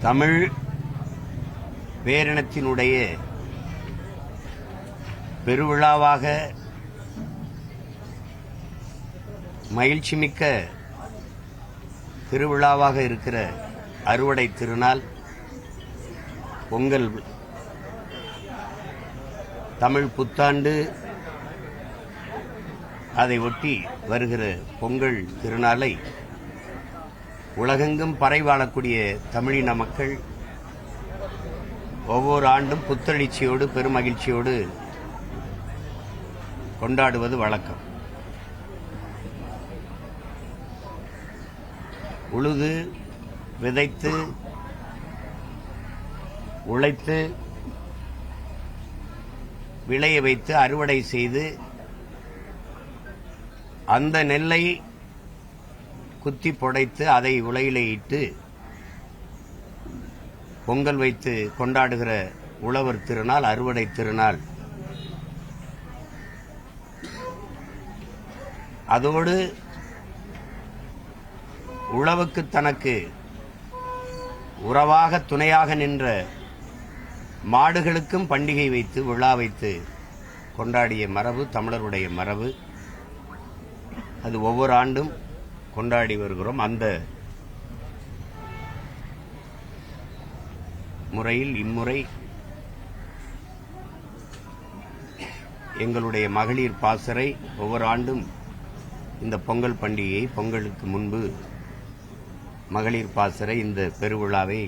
தமிழ் பேரினத்தினுடைய பெருவிழாவாக மகிழ்ச்சிமிக்க திருவிழாவாக இருக்கிற அறுவடை திருநாள் பொங்கல், தமிழ் புத்தாண்டு, அதை ஒட்டி வருகிற பொங்கல் திருநாளை உலகெங்கும் பறை வாழக்கூடிய தமிழின மக்கள் ஒவ்வொரு ஆண்டும் புத்தெழுச்சியோடு பெருமகிழ்ச்சியோடு கொண்டாடுவது வழக்கம். உழுது விதைத்து உழைத்து விளைய வைத்து அறுவடை செய்து அந்த நெல்லை குத்தி புடைத்து அதை உலையிலே இட்டு பொங்கல் வைத்து கொண்டாடுகிற உழவர் திருநாள் அறுவடை திருநாள். அதோடு உழவுக்கு தனக்கு உறவாக துணையாக நின்ற மாடுகளுக்கும் பண்டிகை வைத்து விழா வைத்து கொண்டாடிய மரபு தமிழருடைய மரபு. அது ஒவ்வொரு ஆண்டும் கொண்டாடி வருகிறோம். அந்த முறையில் இம்முறை எங்களுடைய மகளிர் பாசறை ஒவ்வொரு ஆண்டும் இந்த பொங்கல் பண்டிகையை, பொங்கலுக்கு முன்பு மகளிர் பாசறை இந்த பெருவிழாவை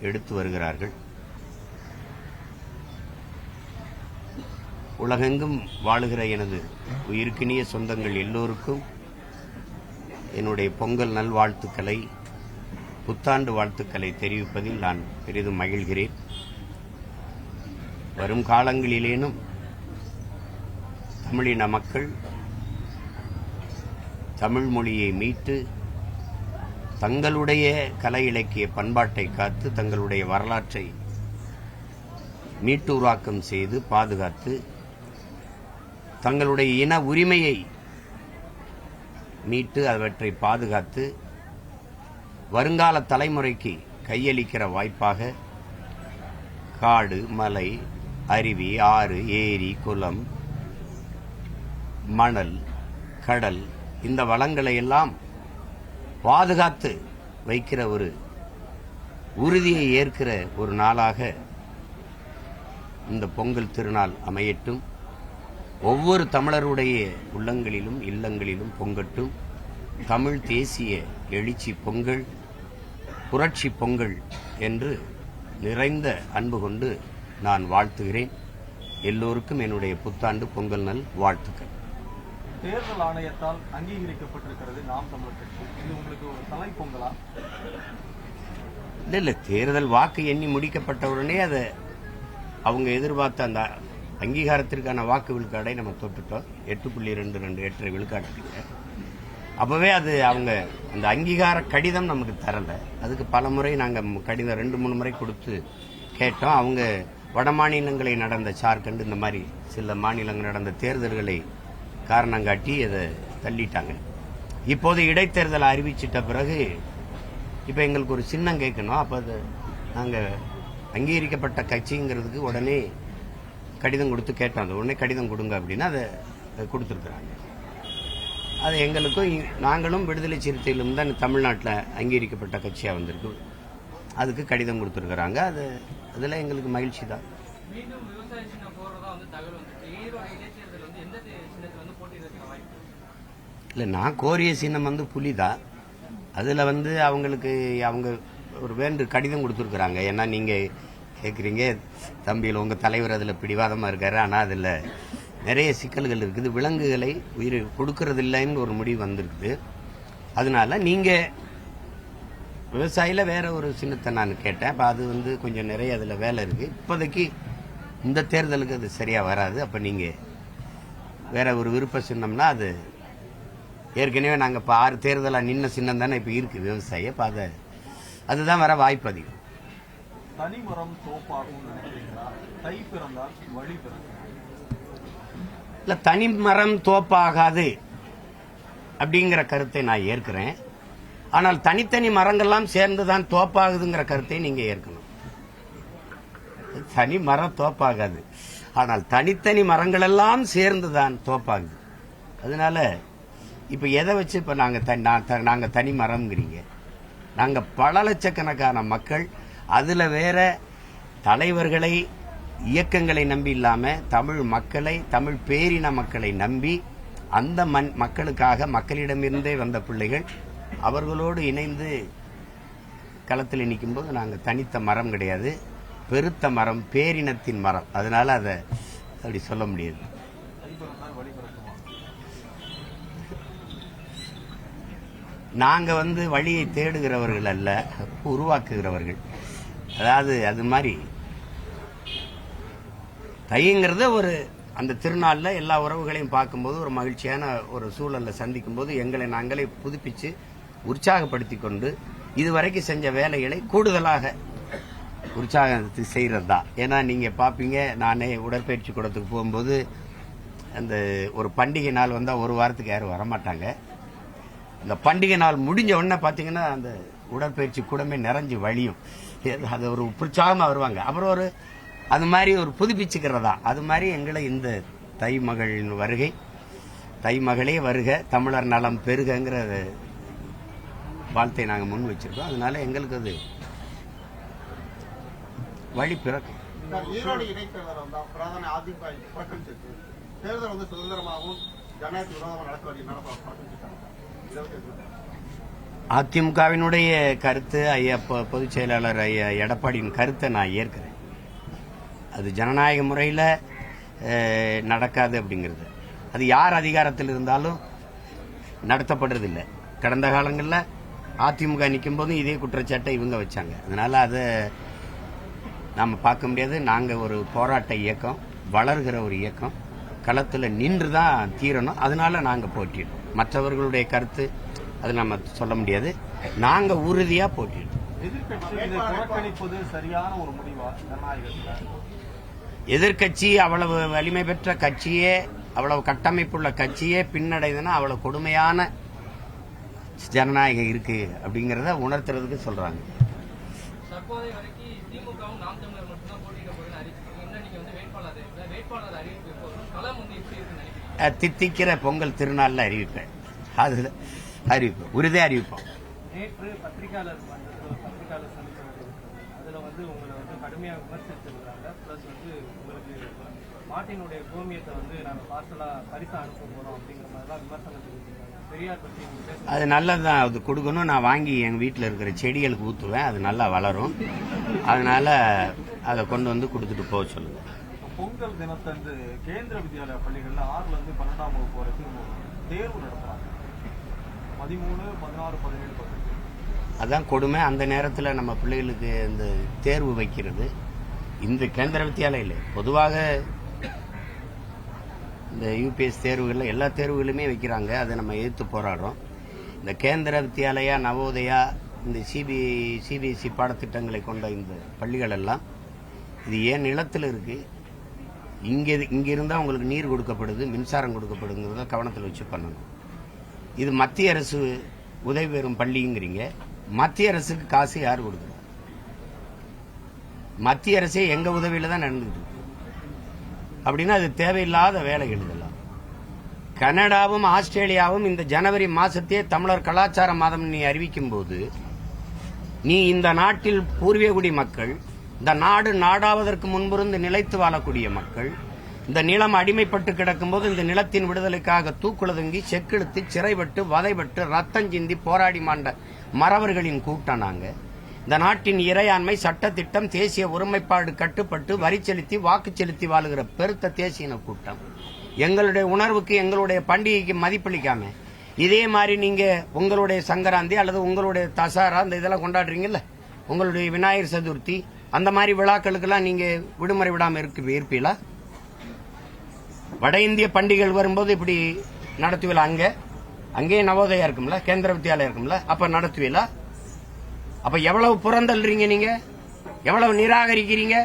எடுத்து வருகிறார்கள். உலகெங்கும் வாழுகிற எனது உயிருக்கினிய சொந்தங்கள் எல்லோருக்கும் என்னுடைய பொங்கல் நல்வாழ்த்துக்களை, புத்தாண்டு வாழ்த்துக்களை தெரிவிப்பதில் நான் பெரிதும் மகிழ்கிறேன். வரும் காலங்களிலேனும் தமிழின மக்கள் தமிழ் மொழியை மீட்டு தங்களுடைய கலை இலக்கிய பண்பாட்டை காத்து தங்களுடைய வரலாற்றை மீட்டுருவாக்கம் செய்து பாதுகாத்து தங்களுடைய இன உரிமையை மீட்டு அவற்றை பாதுகாத்து வருங்கால தலைமுறைக்கு கையளிக்கிற வாய்ப்பாக காடு, மலை, அருவி, ஆறு, ஏரி, குளம், மணல், கடல், இந்த வளங்களை எல்லாம் பாதுகாத்து வைக்கிற ஒரு உறுதியை ஏற்கிற ஒரு நாளாக இந்த பொங்கல் திருநாள் அமையட்டும். ஒவ்வொரு தமிழருடைய உள்ளங்களிலும் இல்லங்களிலும் பொங்கட்டும். தமிழ் தேசிய எழுச்சி பொங்கல், புரட்சி பொங்கல் என்று நிறைந்த அன்பு கொண்டு நான் வாழ்த்துகிறேன். எல்லோருக்கும் என்னுடைய புத்தாண்டு பொங்கல் நல் வாழ்த்துக்கள். தேர்தல் ஆணையத்தால் அங்கீகரிக்கப்பட்டிருக்கிறது நாம் தமிழர் கட்சி. இது உங்களுக்கு ஒரு தலை பொங்கலா? இல்லை, தேர்தல் வாக்கு எண்ணி முடிக்கப்பட்டவுடனே அதை அவங்க எதிர்பார்த்த அந்த அங்கீகாரத்திற்கான வாக்கு விழுக்காடை நம்ம தொட்டுட்டோம். 8.22 8 விழுக்காட்டுங்க. அப்பவே அது அவங்க அந்த அங்கீகார கடிதம் நமக்கு தரல. அதுக்கு பல முறை நாங்கள் கடிதம் 2-3 முறை கொடுத்து கேட்டோம். அவங்க வட மாநிலங்களை நடந்த ஜார்க்கண்ட், இந்த மாதிரி சில மாநிலங்கள் நடந்த தேர்தல்களை காரணம் காட்டி அதை தள்ளிட்டாங்க. இப்போது இடைத்தேர்தல் அறிவிச்சிட்ட பிறகு இப்போ எங்களுக்கு ஒரு சின்னம் கேட்கணும். அப்போ அது நாங்கள் அங்கீகரிக்கப்பட்ட கட்சிங்கிறதுக்கு உடனே கடிதம் கொடுத்து கேட்டோம். அது உடனே கடிதம் கொடுங்க அப்படின்னா அதை கொடுத்துருக்குறாங்க. அது எங்களுக்கும் நாங்களும் விடுதலை சிறுத்தையிலும் தான் தமிழ்நாட்டில் அங்கீகரிக்கப்பட்ட கட்சியாக வந்திருக்கு. அதுக்கு கடிதம் கொடுத்துருக்குறாங்க. அதில் எங்களுக்கு மகிழ்ச்சி தான். இல்லை, நான் கோரிய சின்னம் புலி தான். அதில் அவங்களுக்கு அவங்க ஒரு வேண்டு கடிதம் கொடுத்துருக்குறாங்க. ஏன்னா நீங்கள் கேட்குறீங்க, தம்பியில் உங்கள் தலைவர் அதில் பிடிவாதமாக இருக்காரு, ஆனால் அதில் நிறைய சிக்கல்கள் இருக்குது, விலங்குகளை உயிர் கொடுக்கறதில்லைன்னு ஒரு முடிவு வந்திருக்குது. அதனால நீங்கள் விவசாயியில் வேற ஒரு சின்னத்தை நான் கேட்டேன். அப்போ அது கொஞ்சம் நிறைய அதில் வேலை இருக்குது. இப்போதைக்கு இந்த தேர்தலுக்கு அது சரியாக வராது. அப்போ நீங்கள் வேற ஒரு விருப்ப சின்னம்னா அது ஏற்கனவே நாங்கள் இப்போ 6 தேர்தலாக நின்ன சின்னம் தானே இப்போ இருக்குது விவசாயி. அப்போ அதுதான் வர வாய்ப்பு அதிகம். தனிமரம் தோப்பாகும் நினைக்கிறீங்களா? தை பிறந்தால் வழி பிறக்கும். இல்லை, தனிமரம் தோப்பாகாது அப்படிங்கிற கருத்தை நான் ஏற்கிறேன். ஆனால் தனித்தனி மரங்கள்லாம் சேர்ந்துதான் தோப்பாகுதுங்கிற கருத்தை நீங்க ஏற்கணும். தனி மரம் தோப்பாகாது, ஆனால் தனித்தனி மரங்கள் எல்லாம் சேர்ந்துதான் தோப்பாகுது. அதனால இப்ப எதை வச்சு இப்ப நாங்க தனி மரம்ங்கிறீங்க? நாங்க பல லட்சக்கணக்கான மக்கள், அதுல வேற தலைவர்களை இயக்கங்களை நம்பி இல்லாம தமிழ் மக்களை, தமிழ் பேரின மக்களை நம்பி அந்த மக்களுக்காக மக்களிடமிருந்தே வந்த பிள்ளைகள் அவர்களோடு இணைந்து களத்தில் நிற்கும் போது நாங்கள் தனித்த மரம் கிடையாது, பெருத்த மரம், பேரினத்தின் மரம். அதனால அதை அப்படி சொல்ல முடியாது. நாங்க வழியை தேடுகிறவர்கள் அல்ல, உருவாக்குகிறவர்கள். அதாவது அது மாதிரி தைங்கிறது ஒரு அந்த திருநாளில் எல்லா உறவுகளையும் பார்க்கும்போது ஒரு மகிழ்ச்சியான ஒரு சூழல்ல சந்திக்கும் போது எங்களை நாங்களே புதுப்பிச்சு உற்சாகப்படுத்தி கொண்டு இதுவரைக்கும் செஞ்ச வேலைகளை கூடுதலாக உற்சாகத்தை செய்யறது தான். ஏன்னா நீங்க பாப்பீங்க, நானே உடற்பயிற்சி கூடத்துக்கு போகும்போது அந்த ஒரு பண்டிகை நாள் வந்தா ஒரு வாரத்துக்கு யாரும் வரமாட்டாங்க. இந்த பண்டிகை நாள் முடிஞ்ச உடனே பாத்தீங்கன்னா அந்த உடற்பயிற்சி கூடமே நிறைஞ்சு வழியும், அது ஒரு உற்சாகமா வருவாங்க. அப்புறம் ஒரு அது மாதிரி ஒரு புதுப்பிச்சுக்கிறதா. அது மாதிரி எங்களை இந்த தை மகளின் வருகை, தை மகளே வருக, தமிழர் நலம் பெருகங்கிற வாழ்த்தை நாங்கள் முன் வச்சிருக்கோம். அதனால எங்களுக்கு அது வழி பிறக்கும். ஈரோடு இடைத்தேர்தல் பிரதான அதிமுக புறக்கணிச்சிருக்கு. தேர்தல் சுதந்திரமாகவும் ஜனநாயக விரோதமாக நடத்த அதிமுகவினுடைய கருத்து, ஐயா பொதுச் செயலாளர் ஐயா எடப்பாடியின் கருத்தை நான் ஏற்கிறேன். அது ஜனநாயக முறையில் நடக்காது அப்படிங்கிறது. அது யார் அதிகாரத்தில் இருந்தாலும் நடத்தப்படுறதில்லை. கடந்த காலங்களில் அதிமுக நிற்கும் போதும் இதே குற்றச்சாட்டை இவங்க வச்சாங்க. அதனால அதை நாம் பார்க்க முடியாது. நாங்கள் ஒரு போராட்ட இயக்கம், வளர்கிற ஒரு இயக்கம், களத்தில் நின்று தான் தீரணும். அதனால நாங்கள் போட்டிடுறோம். மற்றவர்களுடைய கருத்து அது நம்ம சொல்ல முடியாது. நாங்கள் உறுதியாக போட்டிடுறோம். சரியான ஒரு முடிவா? எதிர்கட்சி அவ்வளவு வலிமை பெற்ற கட்சியே, அவ்வளவு கட்டமைப்புள்ள கட்சியே பின்னடைதுன்னா அவ்வளவு கொடுமையான ஜனநாயகம் இருக்கு அப்படிங்கறத உணர்த்துறதுக்கு சொல்றாங்க. தித்திக்கிற பொங்கல் திருநாள்ல அறிவிப்பேன். அது அறிவிப்பேன், உறுதியா அறிவிப்போம். நேற்று பத்திரிகையாளர் அதுல உங்களை கடுமையா விமர்சிச்சிருக்காங்க. பிளஸ் உங்களுக்கு மாட்டினுடைய கோமியத்தை நாங்க பார்சலா பரிசா அனுப்ப போறோம் அப்படிங்கிற மாதிரிலாம் விமர்சனம் தெரிவிச்சிருக்காங்க. பெரியார் பற்றி அது நல்லதுதான், அது கொடுக்கணும். நான் வாங்கி எங்க வீட்டில் இருக்கிற செடிகளுக்கு ஊற்றுவேன், அது நல்லா வளரும். அதனால அதை கொண்டு கொடுத்துட்டு போக சொல்லுங்க. பொங்கல் தினத்தன்று கேந்திர வித்யாலயா பள்ளிகள்ல 6ல இருந்து 12ஆம் வகுப்பு வரைக்கும் தேர்வு நடத்துறாங்க. 13, 16, 17 அதான் கொடுமை. அந்த நேரத்தில் நம்ம பிள்ளைகளுக்கு இந்த தேர்வு வைக்கிறது, இந்த கேந்திர வித்தியாலயில பொதுவாக இந்த யூபிஎஸ் தேர்வுகளில் எல்லா தேர்வுகளுமே வைக்கிறாங்க. அதை நம்ம எதிர்த்து போராடுறோம். இந்த கேந்திர வித்தியாலயா, நவோதயா, இந்த சிபிஎஸ்இ பாடத்திட்டங்களை கொண்ட இந்த பள்ளிகள் எல்லாம் இது ஏன் நிலத்தில் இருக்கு, இங்க இருந்தா உங்களுக்கு நீர் கொடுக்கப்படுது, மின்சாரம் கொடுக்கப்படுங்கிறத கவனத்தில் வச்சு பண்ணணும். இது மத்திய அரசு உதவி பெறும் பள்ளிங்கிறீங்க. மத்திய அரசுக்கு காசு யார் கொடுக்குறா? மத்திய அரசே எங்க உதவியில தான் நடந்துட்டு இருக்கு. அப்படின்னா அது தேவையில்லாத வேலைகள் இதெல்லாம். கனடாவும் ஆஸ்திரேலியாவும் இந்த ஜனவரி மாசத்தையே தமிழர் கலாச்சார மாதம் நீ அறிவிக்கும் போது, நீ இந்த நாட்டில் பூர்வீகுடி மக்கள், இந்த நாடு நாடாவதற்கு முன்பிருந்து நிலைத்து வாழக்கூடிய மக்கள், இந்த நிலம் அடிமைப்பட்டு கிடக்கும் போது இந்த நிலத்தின் விடுதலைக்காக தூக்குளதுங்கி, செக்கிழுத்து, சிறைப்பட்டு, வதைப்பட்டு, ரத்தம் சிந்தி போராடி மாண்ட மறவர்களின் கூட்டம் நாங்க. இந்த நாட்டின் இறையாண்மை, சட்டத்திட்டம், தேசிய ஒருமைப்பாடு கட்டுப்பட்டு வரி செலுத்தி வாக்கு செலுத்தி வாழுகிற பெருத்த தேசிய கூட்டம். எங்களுடைய உணர்வுக்கு, எங்களுடைய பண்டிகைக்கு மதிப்பளிக்காம இதே மாதிரி நீங்க உங்களுடைய சங்கராந்தி அல்லது உங்களுடைய தசரா இந்த இதெல்லாம் கொண்டாடுறீங்கல்ல, உங்களுடைய விநாயகர் சதுர்த்தி அந்த மாதிரி விழாக்களுக்கெல்லாம் நீங்க விடுமுறை விடாம இருப்பீங்களா? வட இந்திய பண்டிகைகள் வரும்போது இப்படி நடத்துவீங்களா? அங்கே நவோதயா இருக்கும்ல, கேந்திர வித்யாலயா இருக்கும்ல, அப்ப நடத்துவீங்களா? அப்ப எவ்வளவு புறந்தல்றீங்க நீங்க, எவ்வளவு நிராகரிக்கிறீங்க?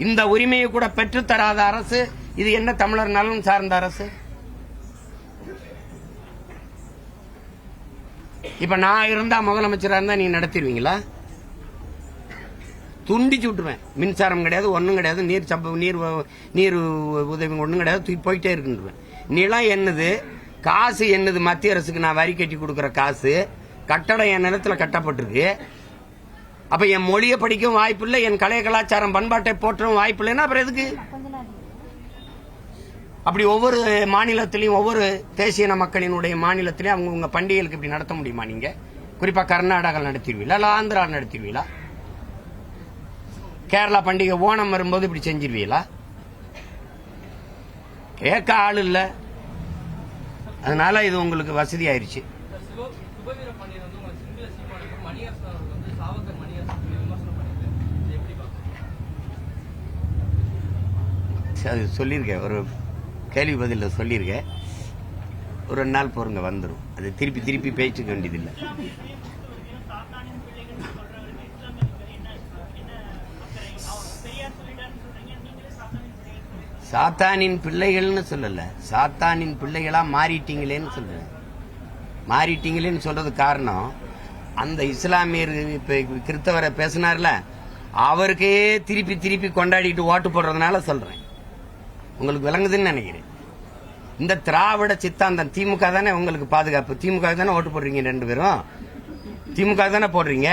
இந்த உரிமையை கூட பெற்றுத்தராத அரசு இது என்ன தமிழர் நலன் சார்ந்த அரசு? இப்ப நான் இருந்தா முதலமைச்சரா இருந்தா நீ நடத்திடுவீங்களா? துண்டிச்சு விட்டுருவேன். மின்சாரம் கிடையாது, ஒன்றும் கிடையாது, நீர் உதவி ஒன்றும் கிடையாது, தூக்கி போயிட்டே இருக்குன்றேன். நிலம் என்னது, காசு என்னது, மத்திய அரசுக்கு நான் வரி கட்டி கொடுக்குற காசு, கட்டடம் என் நிலத்துல கட்டப்பட்டிருக்கு. அப்ப என் மொழியை படிக்கவும் வாய்ப்பு இல்லை, என் கலை கலாச்சாரம் பண்பாட்டை போற்றவும் வாய்ப்பு இல்லைன்னா அப்புறம் எதுக்கு? அப்படி ஒவ்வொரு மாநிலத்திலையும் ஒவ்வொரு தேசிய மக்களினுடைய மாநிலத்திலையும் அவங்க பண்டிகைகளுக்கு இப்படி நடத்த முடியுமா? நீங்க குறிப்பா கர்நாடகா நடத்திடுவீங்களா, இல்ல ஆந்திரா நடத்திடுவீங்களா? கேரளா பண்டிகை ஓணம் வரும்போது இப்படி செஞ்சிருவீங்களா? கேட்க ஆள் இல்ல, அதனால இது உங்களுக்கு வசதி ஆயிருச்சு. அது சொல்லியிருக்கேன், ஒரு கேள்வி பதில சொல்லியிருக்கேன். ஒரு 2 நாள் பொறுங்க, வந்துடும். அது திருப்பி திருப்பி பேச்சுக்க வேண்டியதில்லை. சாத்தானின் பிள்ளைகள்னு சொல்லல, சாத்தானின் பிள்ளைகளா மாறிட்டீங்களேன்னு சொல்றேன். மாறிட்டீங்களேன்னு சொல்றது காரணம், அந்த இஸ்லாமியர் இப்ப கிறிஸ்தவரை பேசினார்ல, அவருக்கே திருப்பி திருப்பி கொண்டாடிட்டு ஓட்டு போடுறதுனால சொல்றேன். உங்களுக்கு விளங்குதுன்னு நினைக்கிறேன். இந்த திராவிட சித்தாந்தம் திமுக தானே உங்களுக்கு பாதுகாப்பு. திமுக தானே ஓட்டு போடுறீங்க, 2 பேரும் திமுக தானே போடுறீங்க.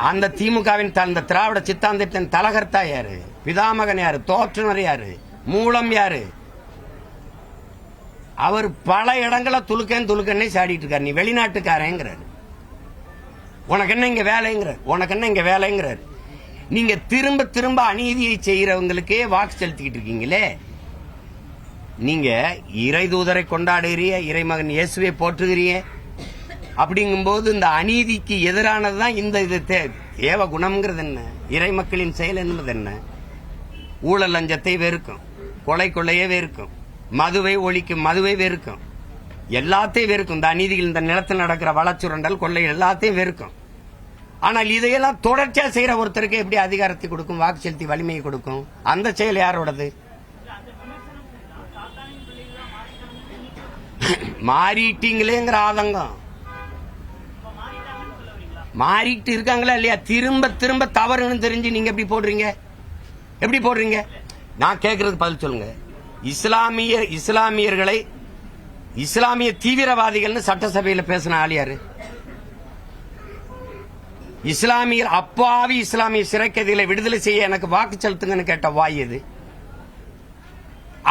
அந்த திமுகவின் அந்த திராவிட சித்தாந்தத்தின் தலகர்த்தா யாரு, பிதாமகன் யாரு, தோற்றுனர் யாரு, மூலம் யாரு? அவர் பல இடங்களை துலுக்கன்னே சாடிட்டு இருக்காரு. நீ வெளிநாட்டுக்காரங்கிறாரு, உனக்கு என்ன இங்க வேலைங்கிறார், உனக்கு என்ன இங்க வேலைங்கிறார். நீங்க திரும்ப திரும்ப அநீதியை செய்யறவங்களுக்கே வாக்கு செலுத்திக்கிட்டு இருக்கீங்களே. நீங்க இறை தூதரை கொண்டாடுகிறீ, இறைமகன் இயேசுவை போற்றுகிறீ. அப்படிங்கும்போது இந்த அநீதிக்கு எதிரானதுதான் இந்த இது தேவ குணம்ங்கிறது என்ன, இறை மக்களின் செயல் என்பது என்ன? ஊழல் லஞ்சத்தை வெறுக்கும், கொள்ளையே வெறுக்கும், மதுவை ஒழிக்கும், மதுவை வெறுக்கும், எல்லாத்தையும் வெறுக்கும். இந்த அநீதிகள், இந்த நிலத்தில் நடக்கிற வளச்சுரண்டல், கொள்ளை எல்லாத்தையும் வெறுக்கும். ஆனால் இதையெல்லாம் தொடர்ச்சியா செய்யற ஒருத்தருக்கு எப்படி அதிகாரத்தை கொடுக்கும், வாக்கு செலுத்தி வலிமையை கொடுக்கும்? அந்த செயல் யாரோடது? மாறிட்டீங்களேங்கிற ஆதங்கம். மாறிட்டு இருக்காங்களா இல்லையா? திரும்ப திரும்ப தவறுன்னு தெரிஞ்சு நீங்க எப்படி போடுறீங்க? எப்படி போடுறீங்க? நான் கேட்கறதுக்கு பதில் சொல்லுங்க. இஸ்லாமியர்களை இஸ்லாமிய தீவிரவாதிகள்னு சட்டசபையில் பேசின ஆள் யாரு? இஸ்லாமியர் அப்பாவி இஸ்லாமிய சிறை கைதிகளை விடுதலை செய்ய எனக்கு வாக்கு செலுத்துங்கன்னு கேட்ட வாய் எது?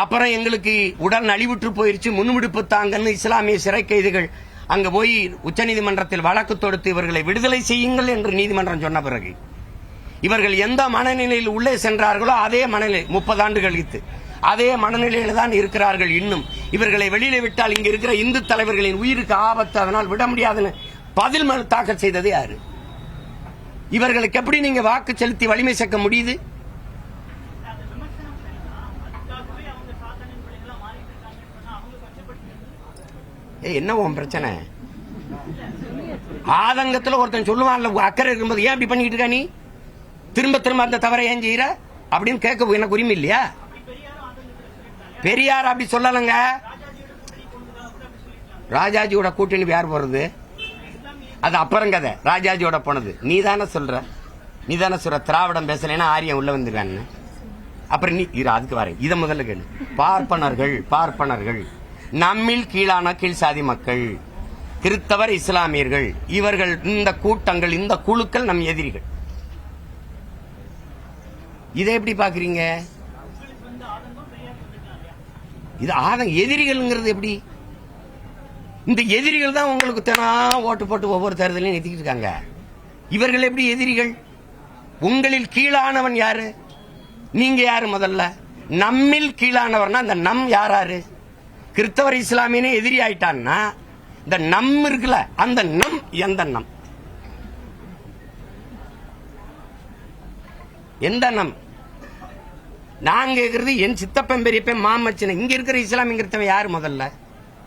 அப்புறம் எங்களுக்கு உடல் நலிவுற்று போயிருச்சு, முன்விடுப்பு தாங்கன்னு இஸ்லாமிய சிறை கைதிகள் அங்க போய் உச்சநீதிமன்றத்தில் வழக்கு தொடுத்து இவர்களை விடுதலை செய்யுங்கள் என்று நீதிமன்றம் சொன்ன பிறகு இவர்கள் எந்த மனநிலையில் உள்ளே சென்றார்களோ அதே மனநிலை 30 ஆண்டு கழித்து அதே மனநிலையில் தான் இருக்கிறார்கள். இன்னும் இவர்களை வெளியில விட்டால் இங்க இருக்கிற இந்து தலைவர்களின் உயிருக்கு ஆபத்து, அதனால் விட முடியாதுன்னு பதில் மனு தாக்கல் செய்தது யாரு? இவர்களுக்கு எப்படி நீங்க வாக்கு செலுத்தி வலிமை சேர்க்க முடியுது? என்ன உன் பிரச்சனை? ஆதங்கத்துல ஒருத்தன் சொல்லுவான்ல, அக்கறை இருக்கும்போது ஏன் அப்படி பண்ணிட்டு இருக்கா நீ, திரும்ப திரும்ப அந்த தவறை ஏன் செய்யற அப்படின்னு கேட்க எனக்கு உரிமை இல்லையா? பெரியார் அப்படி சொல்லலங்க. ராஜாஜியோட கூட்டணி யார் போறது? அது அப்புறம் கதை. ராஜாஜியோட போனது நீ தானே சொல்ற. திராவிடம் பேசலைன்னா ஆரியம் உள்ள வந்துருக்கான்னு. அப்புறம் நீ அதுக்கு வர இதை முதல்ல கேளு. பார்ப்பனர்கள் நம்மில் கீழான கீழ் சாதி மக்கள், கிறிஸ்தவர், இஸ்லாமியர்கள், இவர்கள் இந்த கூட்டங்கள், இந்த குழுக்கள் நம் எதிரிகள். இதை எப்படி பாக்குறீங்க? இது எதிரிகள்ங்கிறது எப்படி? இந்த எதிரிகள் தான் உங்களுக்கு தினம் ஓட்டு போட்டு ஒவ்வொரு தேர்தலையும் நிறுத்திக்கிட்டு இருக்காங்க. இவர்கள் எப்படி எதிரிகள்? உங்களில் கீழானவன் யாரு? நீங்க யாரு? முதல்ல நம்மில் கீழானவர்னா அந்த நம் யாராரு? கிறிஸ்தவர் இஸ்லாமியனே எதிரி ஆயிட்டான்னா இந்த நம் இருக்குல்ல, அந்த நம் எந்த நம்? எந்த நம்? நான் கேட்கறது என் சித்தப்பன் பெரியப்பன் மாமச்சனை. இங்க இருக்கிற இஸ்லாமியங்கிறவன் யாரு? முதல்ல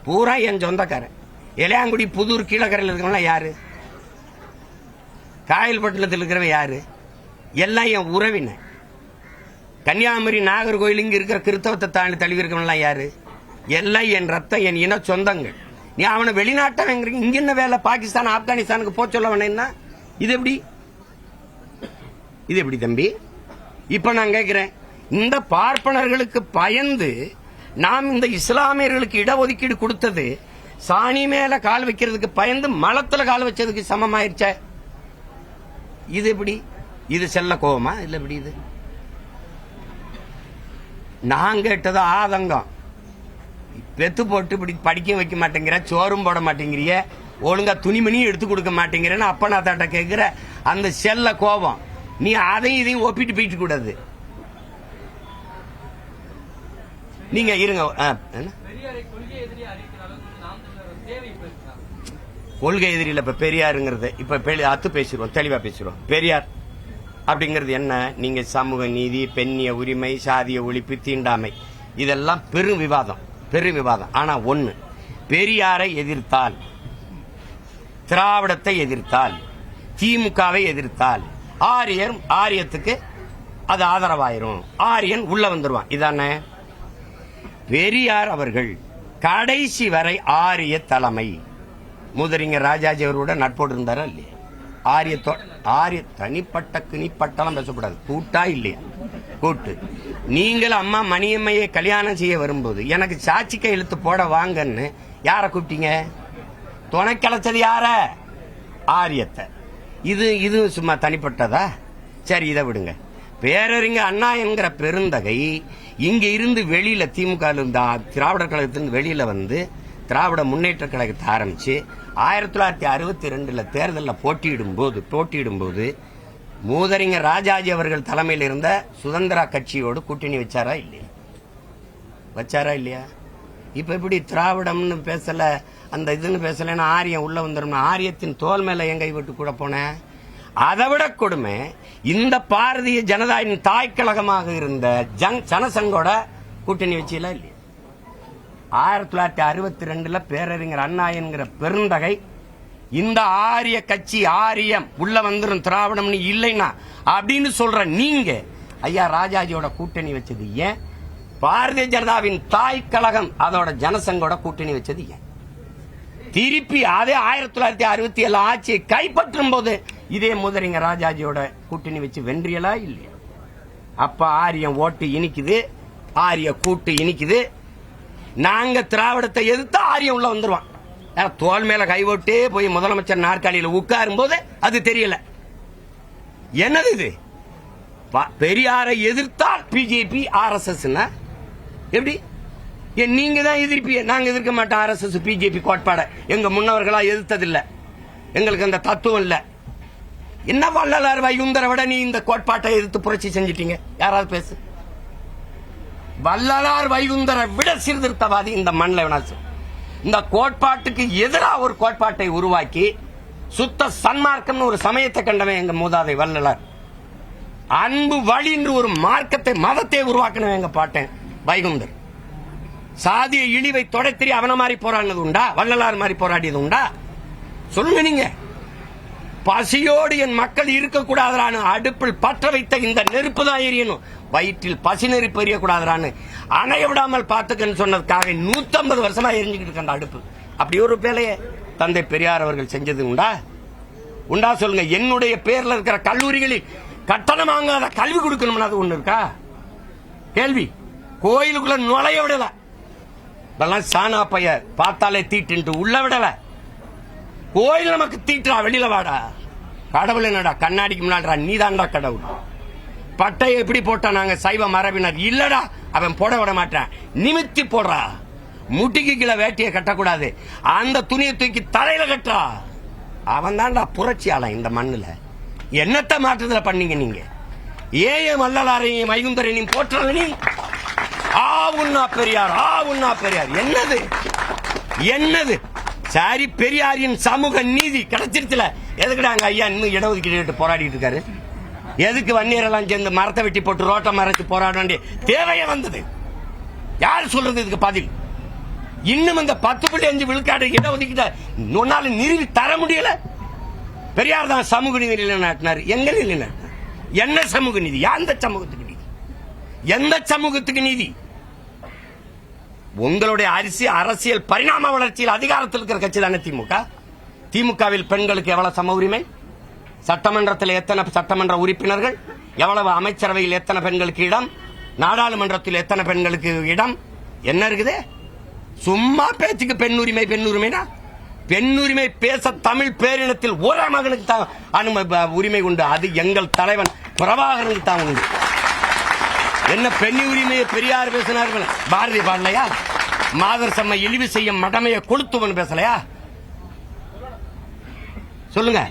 பூரா என் சொந்தக்காரன். இளையாங்குடி புதூர் கீழக்கரையில் இருக்கிறவங்க யாரு? காயல்பட்டினத்தில் இருக்கிறவன் யாரு? எல்லாம் என் உறவினர். கன்னியாகுமரி நாகர்கோயில் இங்க இருக்கிற கிறிஸ்தவத்தை தாண்டி தழுவி இருக்கிறவங்க யாரு? எல்லாம் என் ரத்தம், என் இன சொந்தங்கள். நீ அவனை வெளிநாட்டவங்க இங்க என்ன வேலை? பாகிஸ்தான் ஆப்கானிஸ்தானுக்கு போக சொல்ல வேணா? இது எப்படி தம்பி? இப்ப நான் கேட்கிறேன், இந்த பார்ப்பனர்களுக்கு பயந்து நாம் இந்த இஸ்லாமியர்களுக்கு இடஒதுக்கீடு கொடுத்தது சாணி மேல கால் வைக்கிறதுக்கு பயந்து மலத்துல கால் வச்சதுக்கு சமமாயிருச்ச. இது எப்படி? இது செல்ல கோபமா இல்ல? எப்படி இது? நான் கேட்டது ஆதங்கம். பெத்து போட்டு இப்படி படிக்க வைக்க மாட்டேங்கிற, சோறும் போட மாட்டேங்கிறிய, ஒழுங்கா துணிமணியும் எடுத்து கொடுக்க மாட்டேங்கிறேன்னு அப்ப நான் தாட்ட கேட்கிற அந்த செல்ல கோபம். நீ அதையும் இதையும் ஒப்பிட்டு போயிட்டு கூடாது. நீங்க இருங்க. கொள்கை எதிரில இப்ப பெரியாருங்கிறது இப்ப அத்து பேசிடுவோம், தெளிவா பேசிடுவோம். பெரியார் அப்படிங்கிறது என்ன? நீங்க சமூக நீதி, பெண்ணிய உரிமை, சாதிய ஒழிப்பு, தீண்டாமை, இதெல்லாம் பெரும் விவாதம். ஆனா ஒண்ணு, பெரியாரை எதிர்த்தால், திராவிடத்தை எதிர்த்தால், திமுகவை எதிர்த்தால் ஆரியத்துக்கு அது ஆதரவாயிரும், ஆரியன் உள்ள வந்துருவான். இதானே பெரியார் அவர்கள் கடைசி வரை ஆரிய தலைமை. மூதறிஞர் ராஜாஜி அவரோட நட்போடு இருந்தாரா இல்லையா? ஆரிய தனிப்பட்ட கிணிப்பட்டெல்லாம் பேசக்கூடாது. கூட்டா இல்லையா? கூட்டு. நீங்கள் அம்மா மணியம்மையை கல்யாணம் செய்ய வரும்போது எனக்கு சாட்சி கையெழுத்து போட வாங்கன்னு யார கூப்பிட்டீங்க? துணை கலைச்சது யார? ஆரியத்தை. இது சும்மா தனிப்பட்டதா? சரி, இதை விடுங்க. பேரறிஞர் அண்ணா என்கிற பெருந்தகை இங்க இருந்து வெளியில, திமுக திராவிடர் கழகத்திலிருந்து வெளியில வந்து திராவிட முன்னேற்ற கழகத்தை ஆரம்பிச்சு 1962 தேர்தலில் போட்டியிடும் போது மூதறிஞர் ராஜாஜி அவர்கள் தலைமையில் இருந்த சுதந்திரா கட்சியோடு கூட்டணி வச்சாரா இல்லையா? இப்ப எப்படி திராவிடம்னு பேசல, அந்த இதுன்னு பேசலன்னா ஆரியம் உள்ள வந்துடும். ஆரியத்தின் தோல் மேல என் கை விட்டு கூட போனேன். அதை விட கொடுமை, இந்த பாரதிய ஜனதாவின் தாய் கழகமாக இருந்த ஜனசங்கோட கூட்டணி வச்சீங்களா இல்லையா? 1962 பேரறிஞர் அண்ணா என்கிற பெருந்தகை இந்த ஆரிய கட்சி, ஆரியம் உள்ள வந்துடும் திராவிடம் இல்லைன்னா அப்படின்னு சொல்ற நீங்க ஐயா ராஜாஜியோட கூட்டணி வச்சது ஏன்? பாரதிய ஜனதாவின் தாய் கழகம் அதோட ஜனசங்கோட கூட்டணி வச்சது ஏன்? திருப்பி அதே 1967 ஆட்சியை கைப்பற்றும் போது இதே மூதறிஞர் ராஜாஜியோட கூட்டணி வச்சு வென்றியலா இல்லையா? அப்ப ஆரியம் ஓட்டு இனிக்குது, ஆரிய கூட்டு இனிக்குது. நாங்க திராவிடத்தை எதிர்த்து ஆரியம் உள்ள வந்துருவான். தோல் மேல கைவோட்டே போய் முதலமைச்சர் நாற்காலியில் உட்காரும் போது அது தெரியல. என்னது இது? பெரியாரை எதிர்த்தால் பிஜேபி, RSS எப்படி? நீங்க தான் எதிர்ப்பீங்க. நாங்க எதிர்க்க மாட்டோம் RSS பிஜேபி கோட்பாட. எங்க முன்னவர்களா எதிர்த்ததில்லை, எங்களுக்கு அந்த தத்துவம் இல்ல. என்ன வள்ளலார் வைகுந்தரை விட நீ இந்த கோட்பாட்டை எதிர்த்து புரட்சி செஞ்சிட்டீங்க? யாராவது பேசு. வள்ளலார் வைகுந்தரை விட சீர்திருத்தவாதி இந்த மண்ணில் வினாசம். இந்த கோட்பாட்டுக்கு எதிராக ஒரு கோட்பாட்டை உருவாக்கி சுத்த சன்மார்க்கம் ஒரு சமயத்தை கண்டவன் எங்க மூதாதை வள்ளலார். அன்பு வழி என்று ஒரு மார்க்கத்தை, மதத்தை உருவாக்கணும் எங்க பாட்டேன் வைகுந்தர். சாதிய இழிவை தொடர்த்தி அவன மாதிரி போராடினது உண்டா? வள்ளலார் மாதிரி போராடியது உண்டா? சொல்லுங்க நீங்க. பசியோடு என் மக்கள் இருக்கக்கூடாதான்னு அடுப்பில் பற்ற வைத்த இந்த நெருப்பு தான் எரியணும், வயிற்றில் பசி நெருப்பு எரியக்கூடாதான்னு அணைய விடாமல் பார்த்துக்கன்னு சொன்னதுக்காக 150 வருஷமா எரிஞ்சுக்கிட்டு இருக்க அந்த அடுப்பு. அப்படி ஒரு வேலையை தந்தை பெரியார் அவர்கள் செஞ்சது உண்டா? சொல்லுங்க. என்னுடைய பேர்ல இருக்கிற கல்லூரிகளில் கட்டணம் வாங்காத கல்வி கொடுக்கணும்னு அது ஒண்ணு இருக்கா? கேள்வி. கோயிலுக்குள்ள நுழைய விடல. இதெல்லாம் சானா பைய பார்த்தாலே தீட்டு உள்ள விடல. கோயில் நமக்கு தீட்டுறா, வெளியில வாடா. கடவுள் என்னடா? கண்ணாடிக்கு முன்னாடிடா, நீதான்டா கடவுள். பட்டையை எப்படி போட்டா நாங்க சைவ மரபினர் இல்லடா, அவன் போட விட மாட்டான். நிமித்தி போடுறா. முட்டிக்கு கீழே வேட்டியை கட்டக்கூடாது, அந்த துணியை தூக்கி தலையில கட்டா. அவன் தான்டா புரட்சியாளன் இந்த மண்ணுல. என்னத்த மாற்றத்துல பண்ணீங்க நீங்க? ஏன் வள்ளலாரையும் வைகுந்தரையும் போற்றல நீ? உன்னா பெரியார் என்னது? சரி, பெரியாரின் சமூக நீதி கிடைச்சிருச்சுல, எதுக்குடாங்க ஐயா இன்னும் இடஒதுக்கீடு போராடிட்டு இருக்காரு? எதுக்கு வன்னியரெல்லாம் சேர்ந்து மரத்தை வெட்டி போட்டு ரோட்டை மறைச்சு போராட வேண்டிய தேவையே வந்தது? யார் சொல்றது இதுக்கு பதில்? இன்னும் இந்த 10.5 விழுக்காடு இடஒதுக்கீடு உன்னால நிறுவி தர முடியல. பெரியார் தான் சமூக நீதி நிலைநாட்டினார். எங்க நிலைநாட்டினார்? என்ன சமூக நீதி? எந்த சமூகத்துக்கு நீதி? உங்களுடைய அரசியல் பரிணாம வளர்ச்சியில் அதிகாரத்தில் இருக்கிற கட்சி தானே திமுக. திமுகவில் பெண்களுக்கு எவ்வளவு சம உரிமை, சட்டமன்றத்தில் எத்தனை சட்டமன்ற உறுப்பினர்கள், எவ்வளவு அமைச்சரவையில் எத்தனை பெண்களுக்கு இடம், நாடாளுமன்றத்தில் எத்தனை பெண்களுக்கு இடம், என்ன இருக்குது? சும்மா பேச்சுக்கு பெண் உரிமைனா பெண் உரிமை பேச தமிழ் பேரினத்தில் ஒரே மகனுக்கு தான் உரிமை உண்டு. அது எங்கள் தலைவன் பிரபாகரனுக்கு தான் உண்டு. என்ன பெண் உரிமையை பெரியார் பேசினார்கள், பாரதி பாடலையா? மாதர் செம்மை இழிவு செய்யும் மடமையை கொளுத்துவன் பேசலையா? சொல்லுங்க.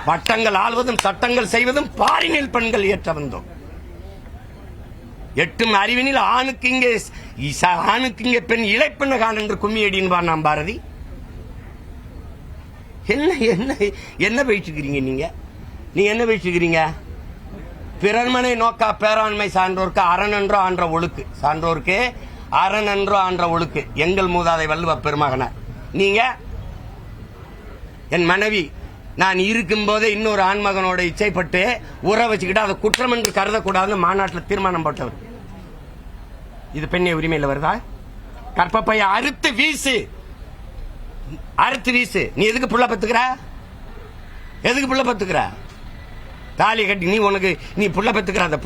பட்டங்கள் ஆள்வதும் சட்டங்கள் செய்வதும் பாரினில் பெண்கள் ஏற்ற வந்தோம். எட்டும் அறிவினில் ஆணுக்கு இங்கே பெண் இளைப்பெண்ண கான் என்று கும்மியடின்பார் நாம் பாரதி. என்ன என்ன என்ன பேசிக்கிறீங்க நீங்க என்ன பேசிக்கிறீங்க? பிறர்மனை நோக்கா பேராண்மை சான்றோருக்கு அரணன்றோ ஆன்ற ஒழுக்கு, சான்றோருக்கு அரணன்றோ ஆன்ற ஒழுக்கு எங்கள் மூதாதை வள்ளுவ பெருமகனார். நீங்க என் மனைவி நான் இருக்கும் போதே இன்னொரு ஆண்மகனோட இச்சைப்பட்டு உற வச்சுக்கிட்டு அதை குற்றம் என்று கருதக்கூடாதுன்னு மாநாட்டில் தீர்மானம் போட்டவர். இது பெண்ணை உரிமையில் வருதா? கற்பப்பைய அறுத்து வீசு. நீ எதுக்கு புள்ள பத்துக்கிற? தாலி கட்டி நீ புள்ள பெத்துக்கிறத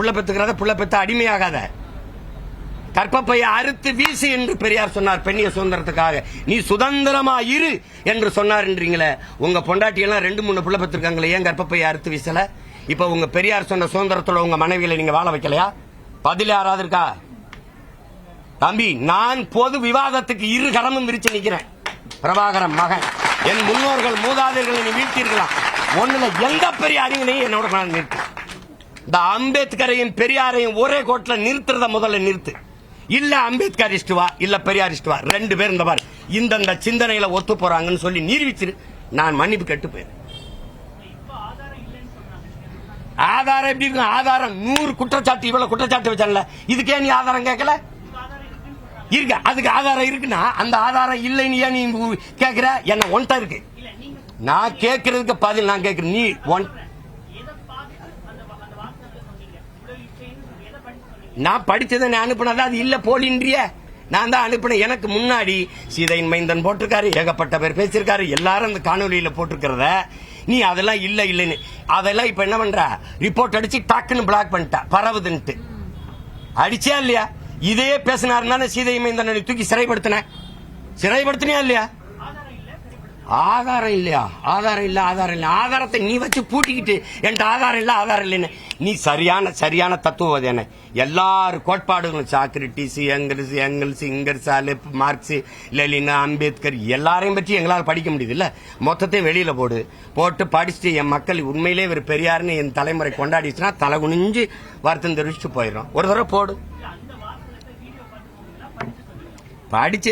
புள்ள பெத்த அடிமையாகாத. கற்பப்பைய அறுத்து வீசு என்று பெரியார் சொன்னார் பெண்ணிய சுதந்திரத்துக்காக. நீ சுதந்திரமா இரு என்று சொன்னார்ன்றீங்களே. உங்க பொண்டாட்டியெல்லாம் 2-3 புள்ள பெற்றிருக்காங்களே, ஏன் கற்பப்பைய அறுத்து வீசல? இப்ப உங்க பெரியார் சொன்ன சுதந்திரத்தோட உங்க மனைவிகளை நீங்க வாழ வைக்கலையா? பதில் யாராவது இருக்கா? தம்பி, நான் பொது விவாதத்துக்கு 2 கரமும் விரிச்சு நிக்கிறேன். பிரபாகரன் மகன், என் முன்னோர்கள் மூதாதையர்களை நீ வீழ்த்திருக்கலாம். ஒண்ணுல எந்த பெரிய அறிஞனையும் என்னோட நிறுத்து. இந்த அம்பேத்கரையும் பெரியாரையும் ஒரே கோட்ல நிறுத்துறத முதல்ல நிறுத்து. இல்ல அம்பேத்கர் இஷ்டுவா, இல்ல பெரியார் இஷ்டுவா, 2 பேர் இந்த பாரு இந்த சிந்தனையில ஒத்து போறாங்கன்னு சொல்லி நிரூபிச்சிரு. நான் மன்னிப்பு கேட்டு போயிரு. ஆதாரம் எப்படி இருக்கும்? ஆதாரம் 100 குற்றச்சாட்டு, இவ்வளவு குற்றச்சாட்டு வச்சால, இதுக்கே நீ ஆதாரம் கேட்கல? இருக்கு, அதுக்கு ஆதாரம் இருக்குன்னா அந்த ஆதாரம் இல்லைன்னு ஏன் நீ கேட்கிற? என்ன ஒன்ட்ட இருக்கு. நான் கேட்கறதுக்கு பதில் நான் கேட்கிறேன். நீ நான் படிச்சதை நான் அனுப்பினதா? அது இல்ல போலின்றிய நான் தான் அனுப்பினேன். எனக்கு முன்னாடி சீதையின் மைந்தன் போட்டிருக்காரு, ஏகப்பட்ட பேர் பேசியிருக்காரு, எல்லாரும் அந்த காணொலியில போட்டிருக்கிறத நீ அதெல்லாம் இல்லைன்னு அதெல்லாம் இப்ப என்ன பண்ற? ரிப்போர்ட் அடிச்சு டக்குன்னு பிளாக் பண்ணிட்ட, பரவுதுன்ட்டு அடிச்சா இல்லையா? இதே பேசினாருன்னா சீதை மைந்தனை தூக்கி சிறைப்படுத்தினியா இல்லையா? ஆதாரம் இல்லையா? ஆதாரம் இல்ல. ஆதாரத்தை நீ வச்சு பூட்டிக்கிட்டு என்கிட்ட ஆதாரம் இல்லைன்னு நீ சரியான தத்துவவாதி. என்ன எல்லாரும் கோட்பாடுகளும் சாக்ரட்டிஸ், எங்கல்ஸ், இங்கர்ஸ், மார்க்ஸ், லெனின், அம்பேத்கர் எல்லாரையும் பற்றி எங்களால் படிக்க முடியுது இல்ல? மொத்தத்தையும் வெளியில போட்டு படிச்சுட்டு என் மக்கள் உண்மையிலே இவர் பெரியாருன்னு என் தலைமுறை கொண்டாடிச்சுன்னா தலை குனிஞ்சு வருத்தம் தெரிவிச்சுட்டு போயிடும். ஒரு தடவை போடு.